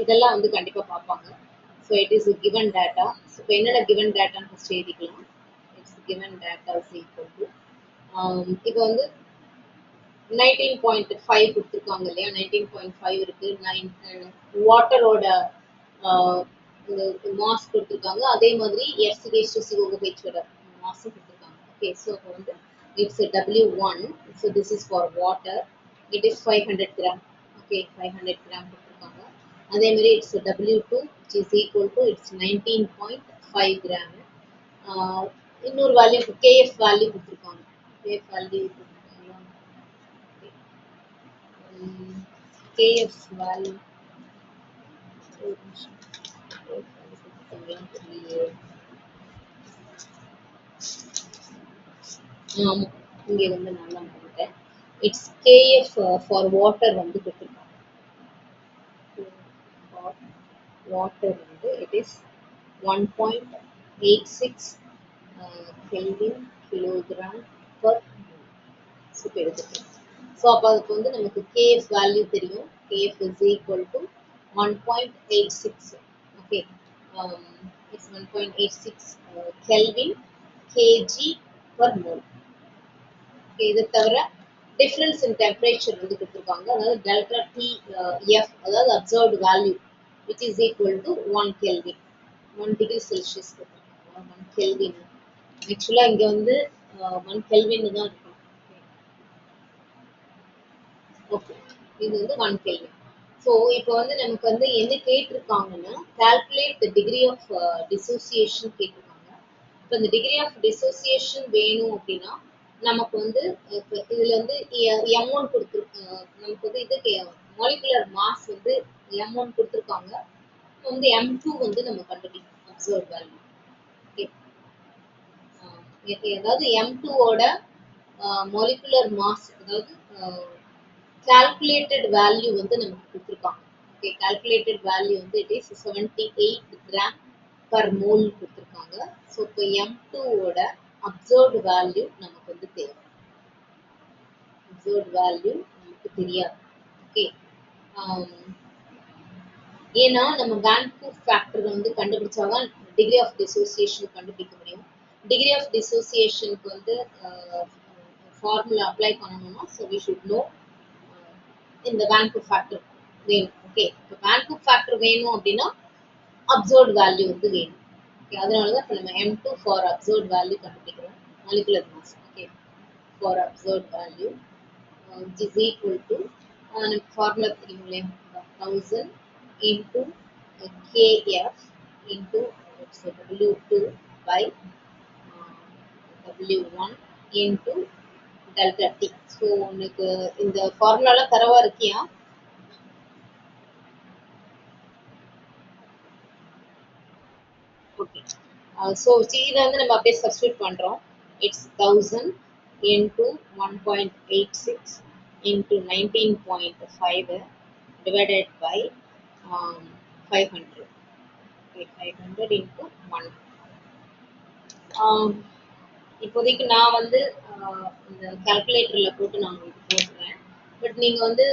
இதெல்லாம் வந்து கண்டிப்பாக பார்ப்பாங்க. So it is given data. So இப்போ என்னென்ன கிவன் டேட்டான்னு ஃபர்ஸ்ட் எழுதிக்கலாம். It's given data is equal to இப்போ வந்து 19.5 கொடுத்துருக்காங்க இல்லையா, 19.5 இருக்கு. வாட்டரோட மாஸ் கொடுத்துருக்காங்க. அதே மாதிரி FCH2COOH மாஸ் கொடுத்துருக்காங்க. ஓகே, ஸோ இப்போ வந்து it's W1. So this is for water. It is 500 gram. Okay, 500 gram கொடுத்துருக்காங்க. அதே மாதிரி it's W2 which is equal to it's 19.5 gram. இன்னொரு வேல்யூ KF வேல்யூ கொடுத்துருக்காங்க. KF வேல்யூ KF value இங்கே வந்து நல்லா பண்ணிட்டேன். இட்ஸ் KF ஃபார் வாட்டர் வந்து கொடுத்துருக்காங்க. ஃபார் வாட்டர் வந்து it is 1.86 Kelvin kilogram per mole. So எடுத்துக்கலாம். ஸோ அப்போ அதுக்கு வந்து நமக்கு KF வேல்யூ தெரியும். KF is equal to 1.86. Okay, it's 1.86 Kelvin kg per mole. Okay, இதை தவிர டிஃபரன்ஸ் இன் டெம்பரேச்சர் வந்து கொடுத்துருக்காங்க. அதாவது டெல்டா TF, அதாவது observed value which is equal to 1 Kelvin, 1 degree Celsius கொடுத்துருக்காங்க. 1 Kelvin. ஆக்சுவலாக இங்கே வந்து 1 Kelvin தான் இருக்கும். ஓகே, இது வந்து 1 Kelvin. ஸோ இப்போ வந்து நமக்கு வந்து என்ன கேட்டிருக்காங்கன்னா calculate the degree of dissociation கேட்டிருக்காங்க. இப்போ இந்த டிகிரி ஆஃப் டிசோசியேஷன் வேணும் அப்படின்னா நமக்கு வந்து இதுல வந்து M1 நமக்கு வந்து இது மாலிகுலர் மாஸ் வந்து M1 கொடுத்துருக்காங்க. வந்து M2 வந்து நம்ம கண்டுபிடிக்கணும் அப்சர்வ் வேல்யூ. ஓகே, அதாவது M2 ஓட மாலிகுலர் மாஸ், அதாவது calculated value வந்து நமக்கு கொடுத்துருக்காங்க. ஓகே, calculated value வந்து it is 78 gram per mole கொடுத்துருக்காங்க. ஸோ இப்போ M2 ஓட observed value நமக்கு வந்து தேவை. observed value நமக்கு தெரியாது. ஓகே, ஏன்னா நம்ம வேன்கூவர் ஃபேக்டர் வந்து கண்டுபிடிச்சாதான் டிகிரி ஆஃப் டிசோசியேஷன் கண்டுபிடிக்க முடியும். டிகிரி ஆஃப் டிசோசியேஷனுக்கு வந்து ஃபார்முலா அப்ளை பண்ணணும்னா ஸோ வி ஷுட் நோ இந்த வேன்கூவர் ஃபேக்டர் வேணும். ஓகே, இப்போ வேன்கூவர் ஃபேக்டர் வேணும் அப்படின்னா அப்சர்வ்ட் வேல்யூ வந்து வேணும். ஓகே, அதனால தான் இப்போ நம்ம M2 ஃபார் அப்சர்வ்ட் வேல்யூ கண்டுபிடிக்கிறோம். Molecular mass. Okay, for observed value which is equal to நமக்கு ஃபார்முலா தெரியும் இல்லையா, 1000 into KF into W2 by W1 into delta T. So உனக்கு இந்த ஃபார்முலாலாம் தரவா இருக்கியா? ஓகே, ஸோ இதை வந்து நம்ம அப்படியே சப்ஸ்டியூட் பண்ணுறோம். It's 1000 into 1.86 into 19.5 divided by 500. Okay, 500 into 1. இப்போதைக்கு நான் வந்து இந்த கால்குலேட்டரில் போட்டு நான் உங்களுக்கு போட்டுறேன். பட் நீங்கள் வந்து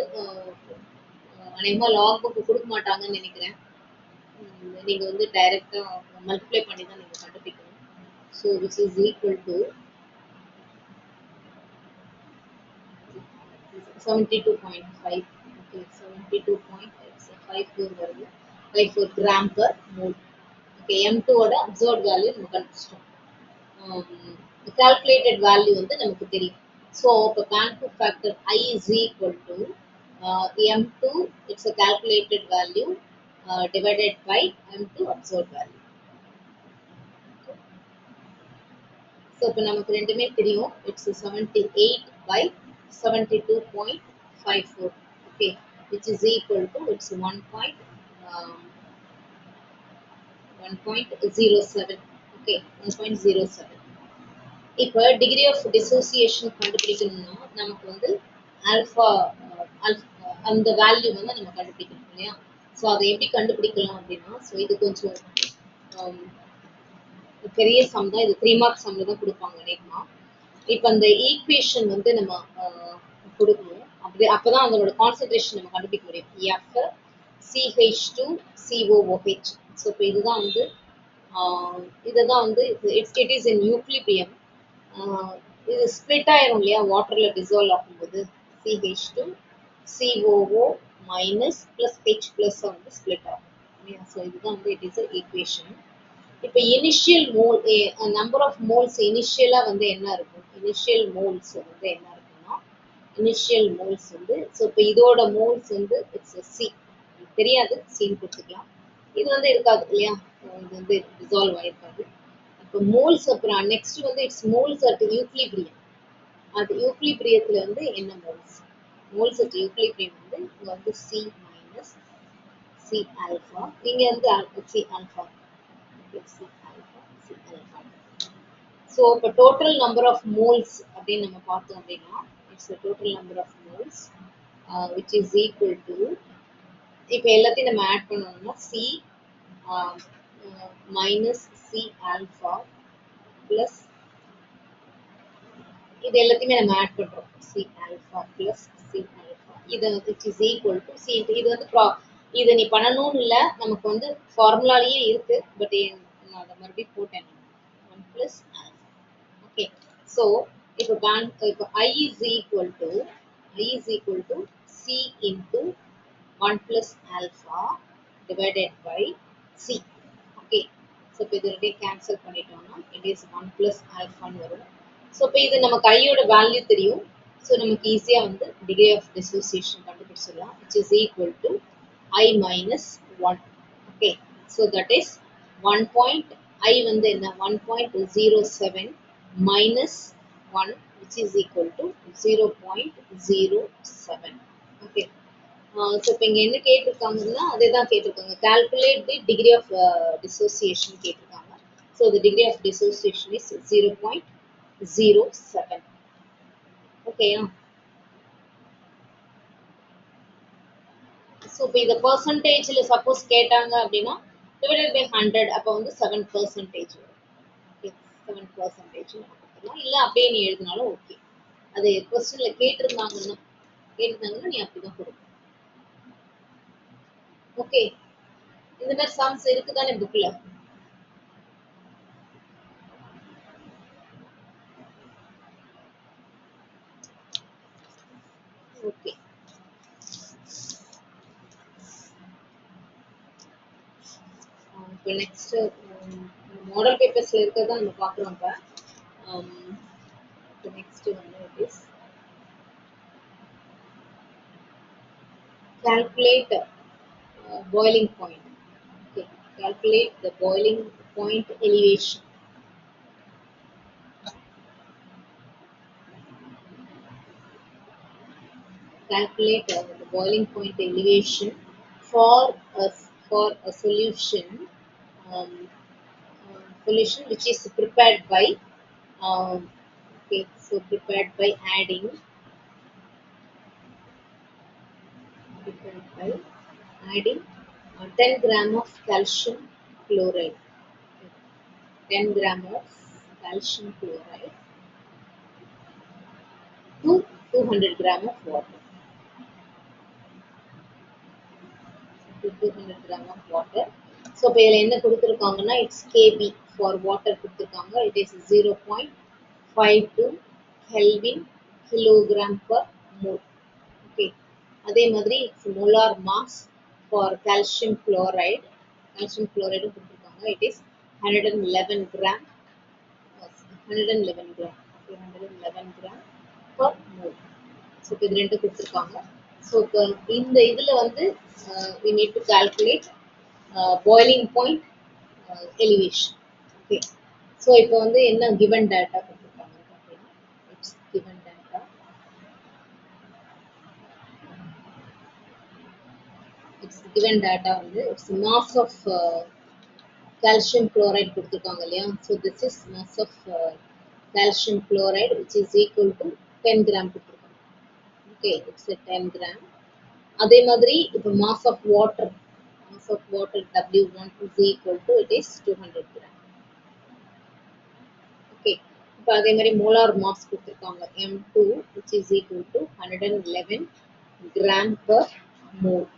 அநேகமாக லாக் புக்கு கொடுக்க மாட்டாங்கன்னு நினைக்கிறேன். நீங்க வந்து டைரக்டா மல்டிப்ளை பண்ணி தான் நீங்க கண்டுபிடிக்கணும். So which is equal to 72.5. Okay, 72.54 வருது. 54 gram per mole. Okay, M2 ஓட absorbed value நம்ம கண்டுபிடிச்சிட்டோம். Calculated value வந்து நமக்கு தெரியும். So, இப்போ Banfield factor I is equal to M2, it's a calculated value divided by M2 absorbed value. So, இப்போ நமக்கு ரெண்டுமே தெரியும். It's 78 by 72.54. Okay, which is equal to it's 1.07. Okay, 1.07. இப்போ டிகிரி ஆஃப் டிசோசியேஷன் கண்டுபிடிக்கணும்னா நமக்கு வந்து ஆல்ஃபா அந்த வேல்யூ வந்து நம்ம கண்டுபிடிக்கணும் இல்லையா? ஸோ அதை எப்படி கண்டுபிடிக்கலாம் அப்படின்னா, ஸோ இது கொஞ்சம் பெரிய சம் தான். இது 3 மார்க் சம்ல தான் கொடுப்பாங்க நேமா. இப்போ அந்த ஈக்குவேஷன் வந்து நம்ம கொடுக்கணும். அப்பதான் அதோட கான்சன்ட்ரேஷன் நம்ம கண்டுபிடிக்க முடியும். F CH2 COOH. ஸோ இப்போ இதுதான் வந்து இதுதான் வந்து இட் இஸ் இன் யூக்லிபியம். இது ஸ்ப்ளிட் ஆயிரும் இல்லையா வாட்டர்ல டிசால்வ் ஆகும்போது. CH2 COO minus plus H plus வந்து ஸ்ப்ளிட் ஆகும். ஸோ இதுதான் வந்து இட் இஸ் ஈக்குவேஷன். இப்போ initial mole number of moles இனிஷியலா வந்து என்ன இருக்கும்? இனிஷியல் மோல்ஸ் வந்து என்ன இருக்குன்னா இனிஷியல் மோல்ஸ் வந்து ஸோ இப்போ இதோட மோல்ஸ் வந்து இட்ஸ் சி தெரியாது, சின்னு கொடுத்துக்கலாம். இது வந்து இருக்காது இல்லையா, இது வந்து டிசால்வ் ஆயிருக்காது. இப்போ மோல்ஸ் அப்புறம் நெக்ஸ்ட் வந்து இட்ஸ் மோல்ஸ் அட் யூக்லிபிரியம். அது யூக்லிபிரியத்துல வந்து என்ன மோல்ஸ்? மோல்ஸ் அட் யூக்லிபிரியம் வந்து இங்க வந்து சி மைனஸ் சி ஆல்ஃபா, இங்க வந்து சி ஆல்ஃபா. So, இப்போ total number of moles அப்படின்னு நம்ம பார்த்தோம் அப்படின்னா it's the total number of moles which is equal to இப்போ எல்லாத்தையும் நம்ம ஆட் பண்ணோம்னா C minus C alpha plus இது எல்லாத்தையுமே நம்ம ஆட் பண்றோம். C alpha plus C alpha இது which is equal to C. இது வந்து இதை நீ பண்ணணும்னு இல்லை, நமக்கு வந்து ஃபார்முலாலேயே இருக்கு. பட் நான் அதை மறுபடியும் போட்டேன். 1 plus alpha. Okay, so இப்போ I is equal to C into 1 plus alpha divided by C. Okay, so இப்போ இது ரெண்டையும் cancel பண்ணிட்டோம்னா it is 1 plus alpha ன்னு வரும். ஸோ இப்போ இது நமக்கு ஐயோட வேல்யூ தெரியும். ஸோ நமக்கு ஈஸியாக வந்து டிகிரி ஆஃப் டிசோசியேஷன் கண்டுபிடிச்சிடலாம். which is equal to I minus 1. Okay, so that is 1. I வந்து என்ன 1.07 minus 1 which is equal to 0.07. Okay, so இப்போ இங்கே என்ன கேட்டிருக்காங்கன்னா அதே தான் கேட்டிருக்காங்க. calculate the degree of dissociation கேட்டிருக்காங்க. So the degree of dissociation is 0.07. ஓகேயா? ஸோ இப்போ இந்த பர்சன்டேஜில் சப்போஸ் கேட்டாங்க அப்படின்னா டிவைடட் பை 100 அப்போ வந்து 7% வரும். 7% கொடுத்துடலாம். இல்லை அப்படியே நீ எழுதினாலும் ஓகே. அது கொஸ்டின்ல கேட்டிருந்தாங்கன்னா நீ அப்படிதான் கொடுக்கணும். ஓகே, இந்த மாதிரி சம்ஸ் இருக்குதானே புக்ல? ஓகே, இப்போ நெக்ஸ்ட் மாடல் பேப்பர்ஸ்ல இருக்கிறதா நம்ம பார்க்குறோம். இப்போ நெக்ஸ்ட் வந்து it is calculate boiling point. Okay, calculate the boiling point elevation. Calculate the boiling point elevation for a solution solution which is prepared by okay, so prepared by adding 10 gram of calcium chloride. 10 gram of calcium chloride to 200 gram of water. 200 gram of water. So இப்போ இதில் என்ன கொடுத்துருக்காங்கன்னா it's Kb for water கொடுத்துருக்காங்க. It is 0.52 kelvin kilogram per mole. Okay, அதே மாதிரி it's molar mass for calcium chloride. Calcium chloride கொடுத்துருக்காங்க. It is 111 gram 111 gram 111 gram per mole. So இப்போ இது ரெண்டு கொடுத்துருக்காங்க. ஸோ இப்போ இந்த இதில் வந்து we need to calculate boiling point elevation. Okay, so இப்போ வந்து என்ன given data கொடுத்துருக்காங்க அப்படின்னா it's given data. It's given data வந்து it's mass of calcium chloride கொடுத்துருக்காங்க இல்லையா. So this is mass of calcium chloride which is equal to 10 gram கொடுத்துருக்காங்க. Okay, it's 10 gram. அதே மாதிரி இப்போ mass of water W1 is equal to it is 200 gram. Okay, இப்போ அதே மாதிரி molar mass கொடுத்துருக்காங்க M2 which is equal to 111 gram per mole.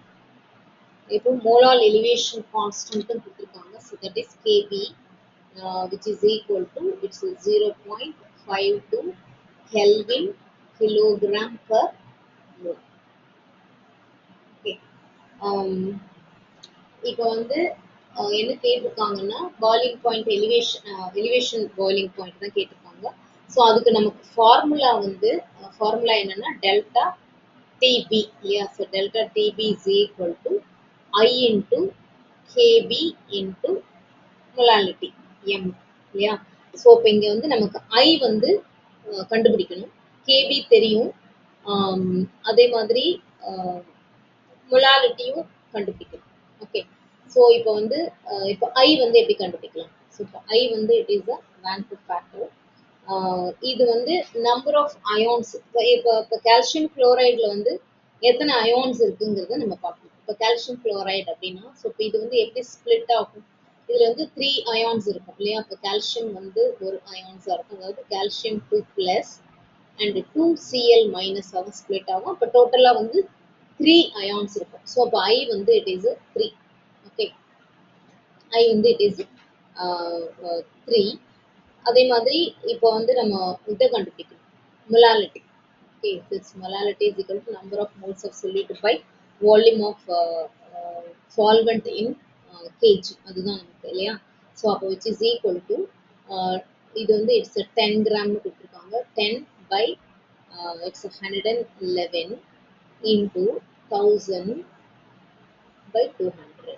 இப்போ molar elevation கான்ஸ்டன்ட்டும் கொடுத்துருக்காங்க. So that is Kb which is equal to it's 0.52 Kelvin kilogram per mole. Okay, இப்போ வந்து என்ன கேட்டிருக்காங்கன்னா boiling point elevation boiling point தான் கேட்டிருக்காங்க. So அதுக்கு நமக்கு ஃபார்முலா வந்து ஃபார்முலா என்னன்னா டெல்டா டிபி இல்லையா. So delta Tb is equal to i into Kb into molality m இல்லையா. ஸோ இப்போ இங்கே வந்து நமக்கு ஐ வந்து கண்டுபிடிக்கணும், கேபி தெரியும், அதே மாதிரி மொலாலிட்டியும் கண்டுபிடிக்கணும். ஓகே, ஸோ இப்போ வந்து இப்போ ஐ வந்து எப்படி கண்டுபிடிக்கலாம். ஸோ இப்போ ஐ வந்து இட் இஸ் அ வேன்கூட் ஃபேக்டர். இது வந்து நம்பர் ஆஃப் அயான்ஸ். இப்போ கால்சியம் குளோரைடில் வந்து எத்தனை அயான்ஸ் இருக்குங்கிறத நம்ம பார்க்கணும். இப்போ கால்சியம் குளோரைடு அப்படின்னா ஸோ இப்போ இது வந்து எப்படி ஸ்பிளிட் ஆகும். இதில் வந்து 3 அயான்ஸ் இருக்கும் இல்லையா. இப்போ கால்சியம் வந்து ஒரு அயான்ஸாக இருக்கும், அதாவது கால்சியம் 2+ அண்ட் 2Cl- ஆகும், ஸ்பிளிட் ஆகும். இப்போ டோட்டலாக வந்து 3 அயான்ஸ் இருக்கும். ஸோ அப்போ ஐ வந்து இட் இஸ் 3. ஓகே, ஐ வந்து இட் இஸ் 3. அதே மாதிரி இப்போ வந்து நம்ம இதை கண்டுபிடிக்கணும், molality. Okay, this molality is equal to number of moles of solute by volume of solvent in KG, அதுதான் நமக்கு இல்லையா. ஸோ அப்போ விச் இஸ் ஈக்குவல் டு இது வந்து இட்ஸ் 10 கிராம்னு கொடுத்துருக்காங்க. 10 by it's 111 into 1000 by 200.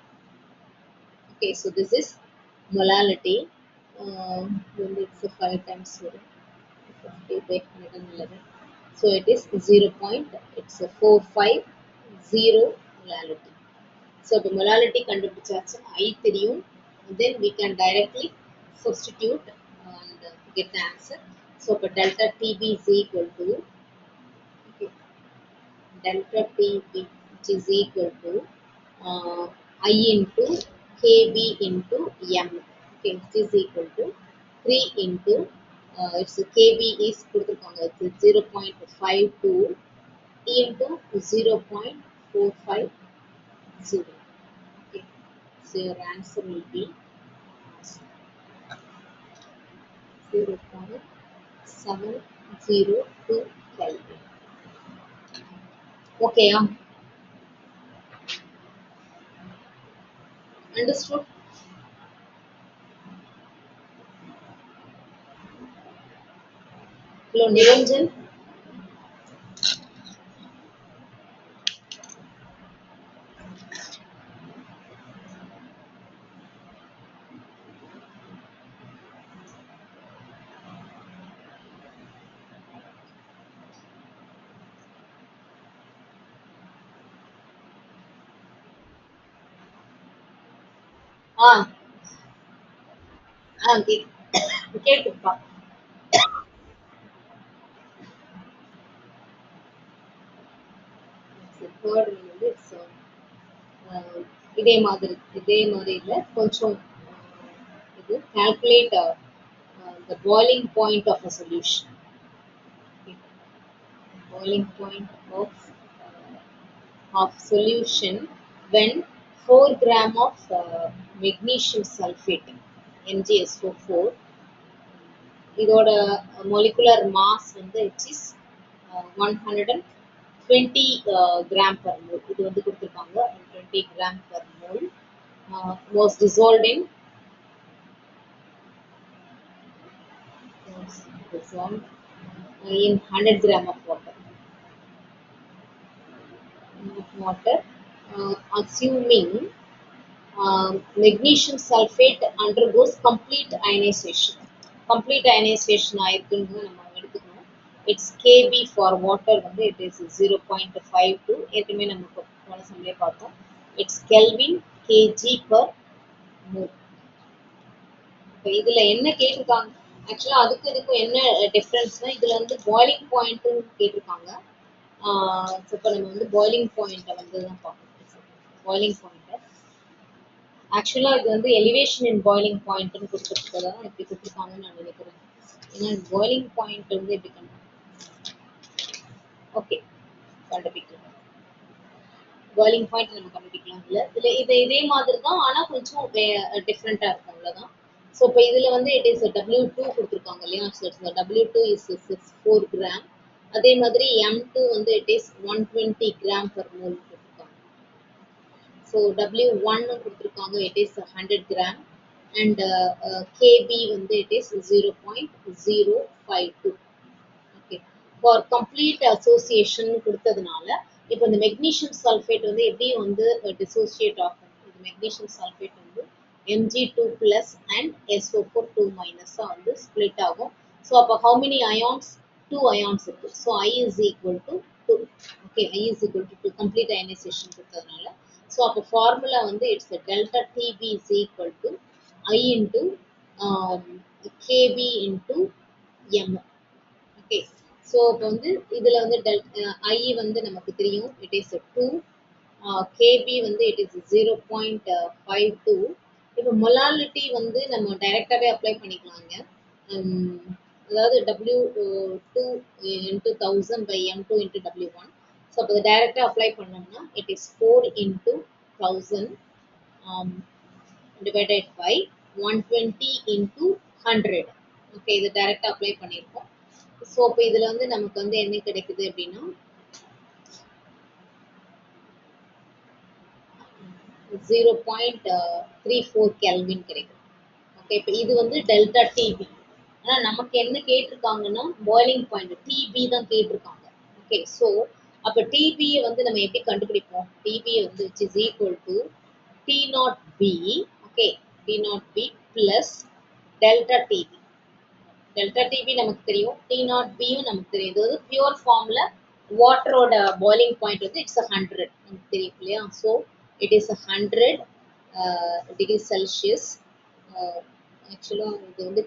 Okay, so this is molality. When it's 5 times 50 by 111, so it is 0.450 molality. So the molality கண்டுபிடிச்சாச்சு, I தெரியும், then we can directly substitute and get the answer. So for delta TB is equal to delta TB, which is equal to I into KB into M. Okay, which is equal to 3 into its KB is 0.52 into 0.450. Okay, so your answer will be 0.702 Kelvin. Okay, understood? Hello, Niranjan. கேட்டுப்பா. Third வந்து இதே மாதிரி இல்லை, கொஞ்சம் இது calculate the boiling point of a solution. Okay. Boiling point of solution when 4 gram of magnesium sulfate, MgSO4. இதோட molecular mass வந்து which is 120 gram per mole. இது வந்து கொடுத்திருக்காங்க 20 gram per mole. Was dissolved in 100 gram of water. Assuming magnesium sulfate undergoes complete ionization. Complete ionization ஆயிருக்குன்னு நம்ம எடுத்துக்கணும். Its Kb for water வந்து it is 0.52. ஏற்கனவே நம்ம போன சமயம் பார்த்தோம். Its Kelvin kg per mole. இப்போ இதுல என்ன கேட்டிருக்காங்க? ஆக்சுவலா அதுக்கு இதுக்கும் என்ன டிஃபரன்ஸ்னா இதுல வந்து பாய்லிங் பாயிண்ட் கேட்டிருக்காங்க. இப்போ நம்ம வந்து பாய்லிங் பாயிண்ட்டை வந்து தான் பார்க்கணும். பாய்லிங் பாயிண்ட் ஆக்சுவலா இது வந்து எலிவேஷன் இன் பாய்லிங் பாயிண்ட்னு கொடுத்துருக்கதா இப்படி கொடுத்துருக்காங்கன்னு நான் நினைக்கிறேன். ஏன்னா பாய்லிங் பாயிண்ட் வந்து எப்படி கண்டு ஓகே கண்டுபிடிக்கலாம். பாய்லிங் பாயிண்ட் நம்ம கண்டுபிடிக்கலாம். இதே மாதிரி தான், ஆனால் கொஞ்சம் டிஃப்ரெண்ட்டாக இருக்கும் அவ்வளோதான். ஸோ இப்போ இதில் வந்து இட் இஸ் W2 கொடுத்துருக்காங்க இல்லையா? So W2 is 4 gram. அதே மாதிரி M2 வந்து it is 120 gram per mole கொடுத்துருக்காங்க. ஸோ W1 கொடுத்துருக்காங்க it is 100 gram and Kb வந்து it is 0.052. Okay, for complete association கொடுத்ததுனால இப்போ இந்த மெக்னீஷியம் சல்ஃபேட் வந்து எப்படி வந்து டிசோசியேட் ஆகும்? இந்த மெக்னீஷியம் சல்ஃபேட் வந்து Mg2 plus and SO4 2 minus வந்து ஸ்ப்ளிட் ஆகும். ஸோ அப்போ how many ions? 2 ions இருக்கு. So I is equal to 2. Okay, I is equal to 2 complete ionization கொடுத்ததுனால. ஸோ அப்போ ஃபார்முலா வந்து it's delta TB is equal to I into Kb into M. Okay, so இப்போ வந்து இதில் வந்து I வந்து நமக்கு தெரியும் இட் இஸ் 2, Kb வந்து இட் இஸ் 0.52. இப்போ மொலாலிட்டி வந்து நம்ம டைரெக்டாகவே அப்ளை பண்ணிக்கலாங்க. அதாவது W2 into 1000 by M2 into W1. So அப்போ டைரெக்டாக அப்ளை பண்ணோம்னா it is 4 into 1000 divided by 120 into 100. Okay, இது டைரெக்டாக அப்ளை பண்ணியிருக்கோம். ஸோ இப்போ இதில் வந்து நமக்கு வந்து என்ன கிடைக்குது அப்படின்னா 0.34 கெல்வின் கிடைக்கும். ஓகே, இப்போ இது வந்து டெல்டா டிபி. ஆனால் நமக்கு என்ன கேட்டிருக்காங்கன்னா பாய்லிங் பாயிண்ட் டிபி தான் கேட்டிருக்காங்க. ஓகே, ஸோ அப்போ டிபியை வந்து நம்ம எப்படி கண்டுபிடிப்போம்? டிபி வந்து which is equal to T not B. Okay, T not B plus delta TB. Delta TB நமக்கு தெரியும், டி நாட் பியும் நமக்கு தெரியும். இது வந்து பியூர் ஃபார்ம்ல வாட்டரோட பாய்லிங் பாயிண்ட் வந்து இட்ஸ் 100 நமக்கு தெரியும் இல்லையா? So it is 100 degree Celsius. ஆக்சுவலாக இது வந்து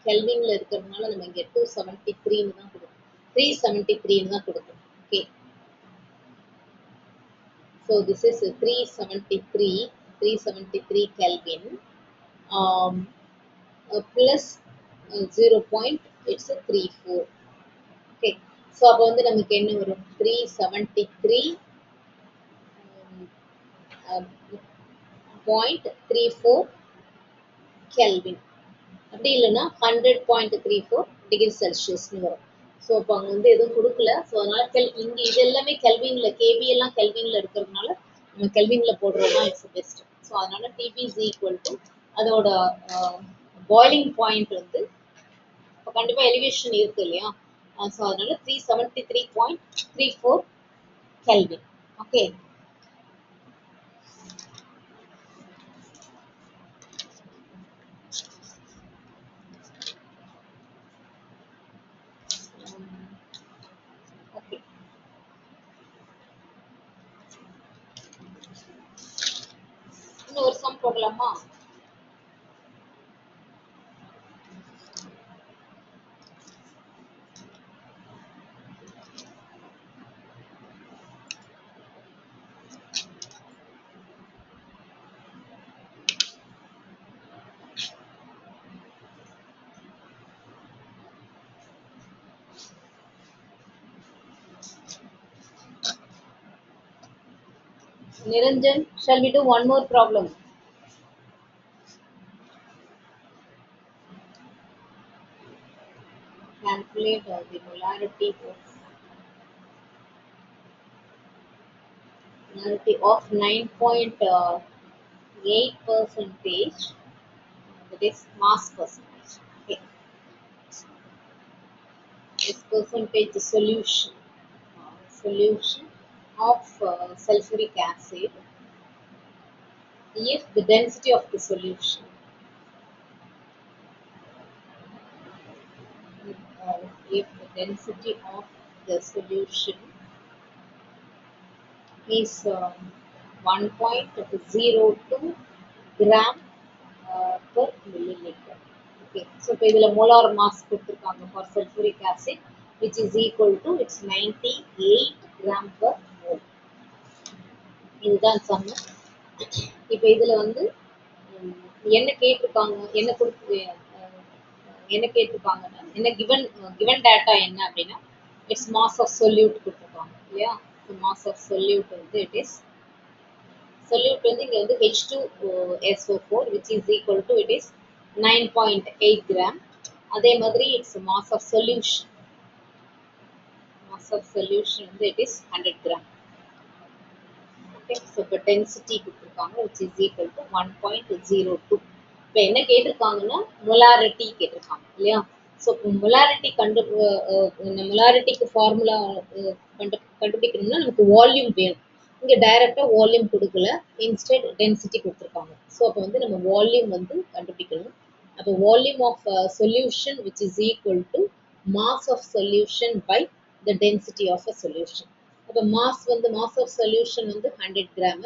கெல்வின்ல இருக்கிறதுனால நம்ம இங்கே 273 தான் கொடுக்கும், 373 தான் கொடுக்கும். Okay, so this is 373 Kelvin plus 0.34. Okay, so அப்போ வந்து நமக்கு என்ன வரும்? 373.34 கெல்வின். அப்படி இல்லைன்னா 100.34 டிகிரி செல்சியஸ்னு வரும். ஸோ அப்போ அங்கே வந்து எதுவும் கொடுக்கல. ஸோ அதனால இங்கே இது எல்லாமே கெல்வின்ல, கேபி எல்லாம் கெல்வின்ல இருக்கிறதுனால நம்ம கெல்வின்ல போடுறது தான் இட்ஸ் பெஸ்ட். ஸோ அதனால டிபி இஸ் ஈக்குவல் டு அதோட பாய்லிங் பாயிண்ட் வந்து இப்போ கண்டிப்பாக எலிவேஷன் இருக்கு இல்லையா? ஸோ அதனால 373.34 கெல்வின். ஓகே, ஓகே, இன்னும் ஒரு சம் போடலாமா? Niranjan, shall we do one more problem? Calculate the molarity of 9.8 percentage, that is mass percentage. Okay, this percentage solution of sulfuric acid if the density of the solution if the density of the solution is 1.02 gram per milliliter. Okay, so இப்போ இதில் molar mass கொடுத்திருக்காங்க for sulfuric acid which is equal to its 98 gram per mole. இதுதான் some. இப்போ இதில் வந்து என்ன கேட்டிருக்காங்க, என்ன கேட்டிருக்காங்கன்னா என்ன given data என்ன அப்படின்னா இட்ஸ் மாஸ் ஆஃப் சொல்யூட் கொடுத்துருக்காங்க இல்லையா. மாஸ் ஆஃப் சொல்யூட் வந்து இட் இஸ் solute வந்து இங்க வந்து H2SO4 which is equal to it is 9.8 gram. அதே மாதிரி its mass of solution வந்து it is 100 gram. Okay, so இப்போ density கொடுத்திருக்காங்க which is equal to 1.02. இப்போ என்ன கேட்டிருக்காங்கன்னா molarity கேட்டிருக்காங்க இல்லையா. ஸோ இப்போ molarity ஃபார்முலா கண்டுபிடிக்கணும்னா நமக்கு வால்யூம் வேணும். இங்க டைரக்டா வால்யூம் கொடுக்கல, இன்ஸ்டெட் டென்சிட்டி கொடுத்துருக்காங்க. ஸோ அப்போ வந்து நம்ம வால்யூம் வந்து கண்டுபிடிக்கணும். அப்போ volume of solution which is equal to mass of solution by the density of a solution. அப்போ மாஸ் ஆஃப் சொல்யூஷன் வந்து 100 gram,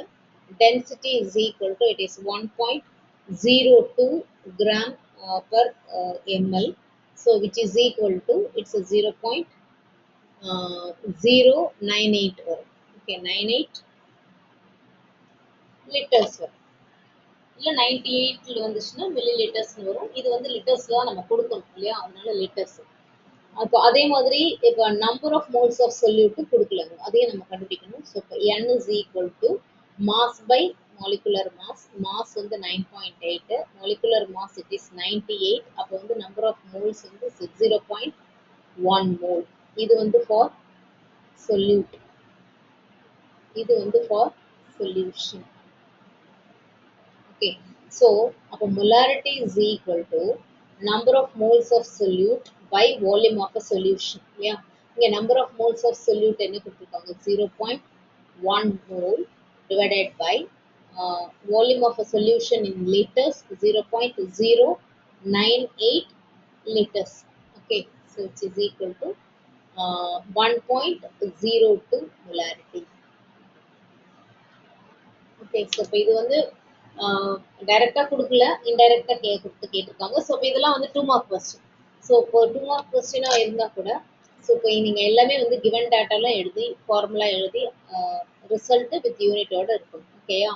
density is equal to it is 1.02 gram per ml. So which is equal to it's a 0.098 வரும். Okay, 98 litres வரும். இல்லை 98ல வந்துச்சுன்னா milli லிட்டர்ஸ்னு வரும். இது வந்து லிட்டர்ஸ்ல தான் நம்ம கொடுக்கணும் இல்லையா, அதனால லிட்டர்ஸ். அப்போ அதே மாதிரி இப்போ number of moles of solute கொடுக்கலங்க, அதையும் நம்ம கண்டுபிடிக்கணும். ஸோ இப்போ n is equal to mass by molecular mass வந்து 9.8, மாலிகுலர் மாஸ் இட் இஸ் 98. அப்போ வந்து நம்பர் ஆஃப் மோல்ஸ் வந்து 0.1 மோல். இது வந்து ஃபார் சொல்யூட், இது வந்து ஃபார் சொல்யூஷன். Okay, so அப்போ molarity is equal to number of moles of solute by volume of a solution. Yeah, இங்க number of moles of solute என்ன கொடுத்திருக்காங்க 0.1 mole divided by volume of a solution in liters 0.098 liters. Okay, so it is equal to 1.02 molarity. Okay, so இப்போ இது வந்து டைரக்டா கொடுக்கல, இன்டைரக்டா கேட்டிருக்காங்க. ஸோ இப்போ இதெல்லாம் வந்து 2 மார்க் கொஸ்டின். ஸோ இப்போ 2 மார்க் கொஸ்டினா இருந்தா கூட ஸோ இப்போ நீங்க எல்லாமே வந்து கிவன் டேட்டாலாம் எழுதி ஃபார்முலா எழுதி ரிசல்ட் வித் யூனிட்டோட இருக்கும். ஓகேயா.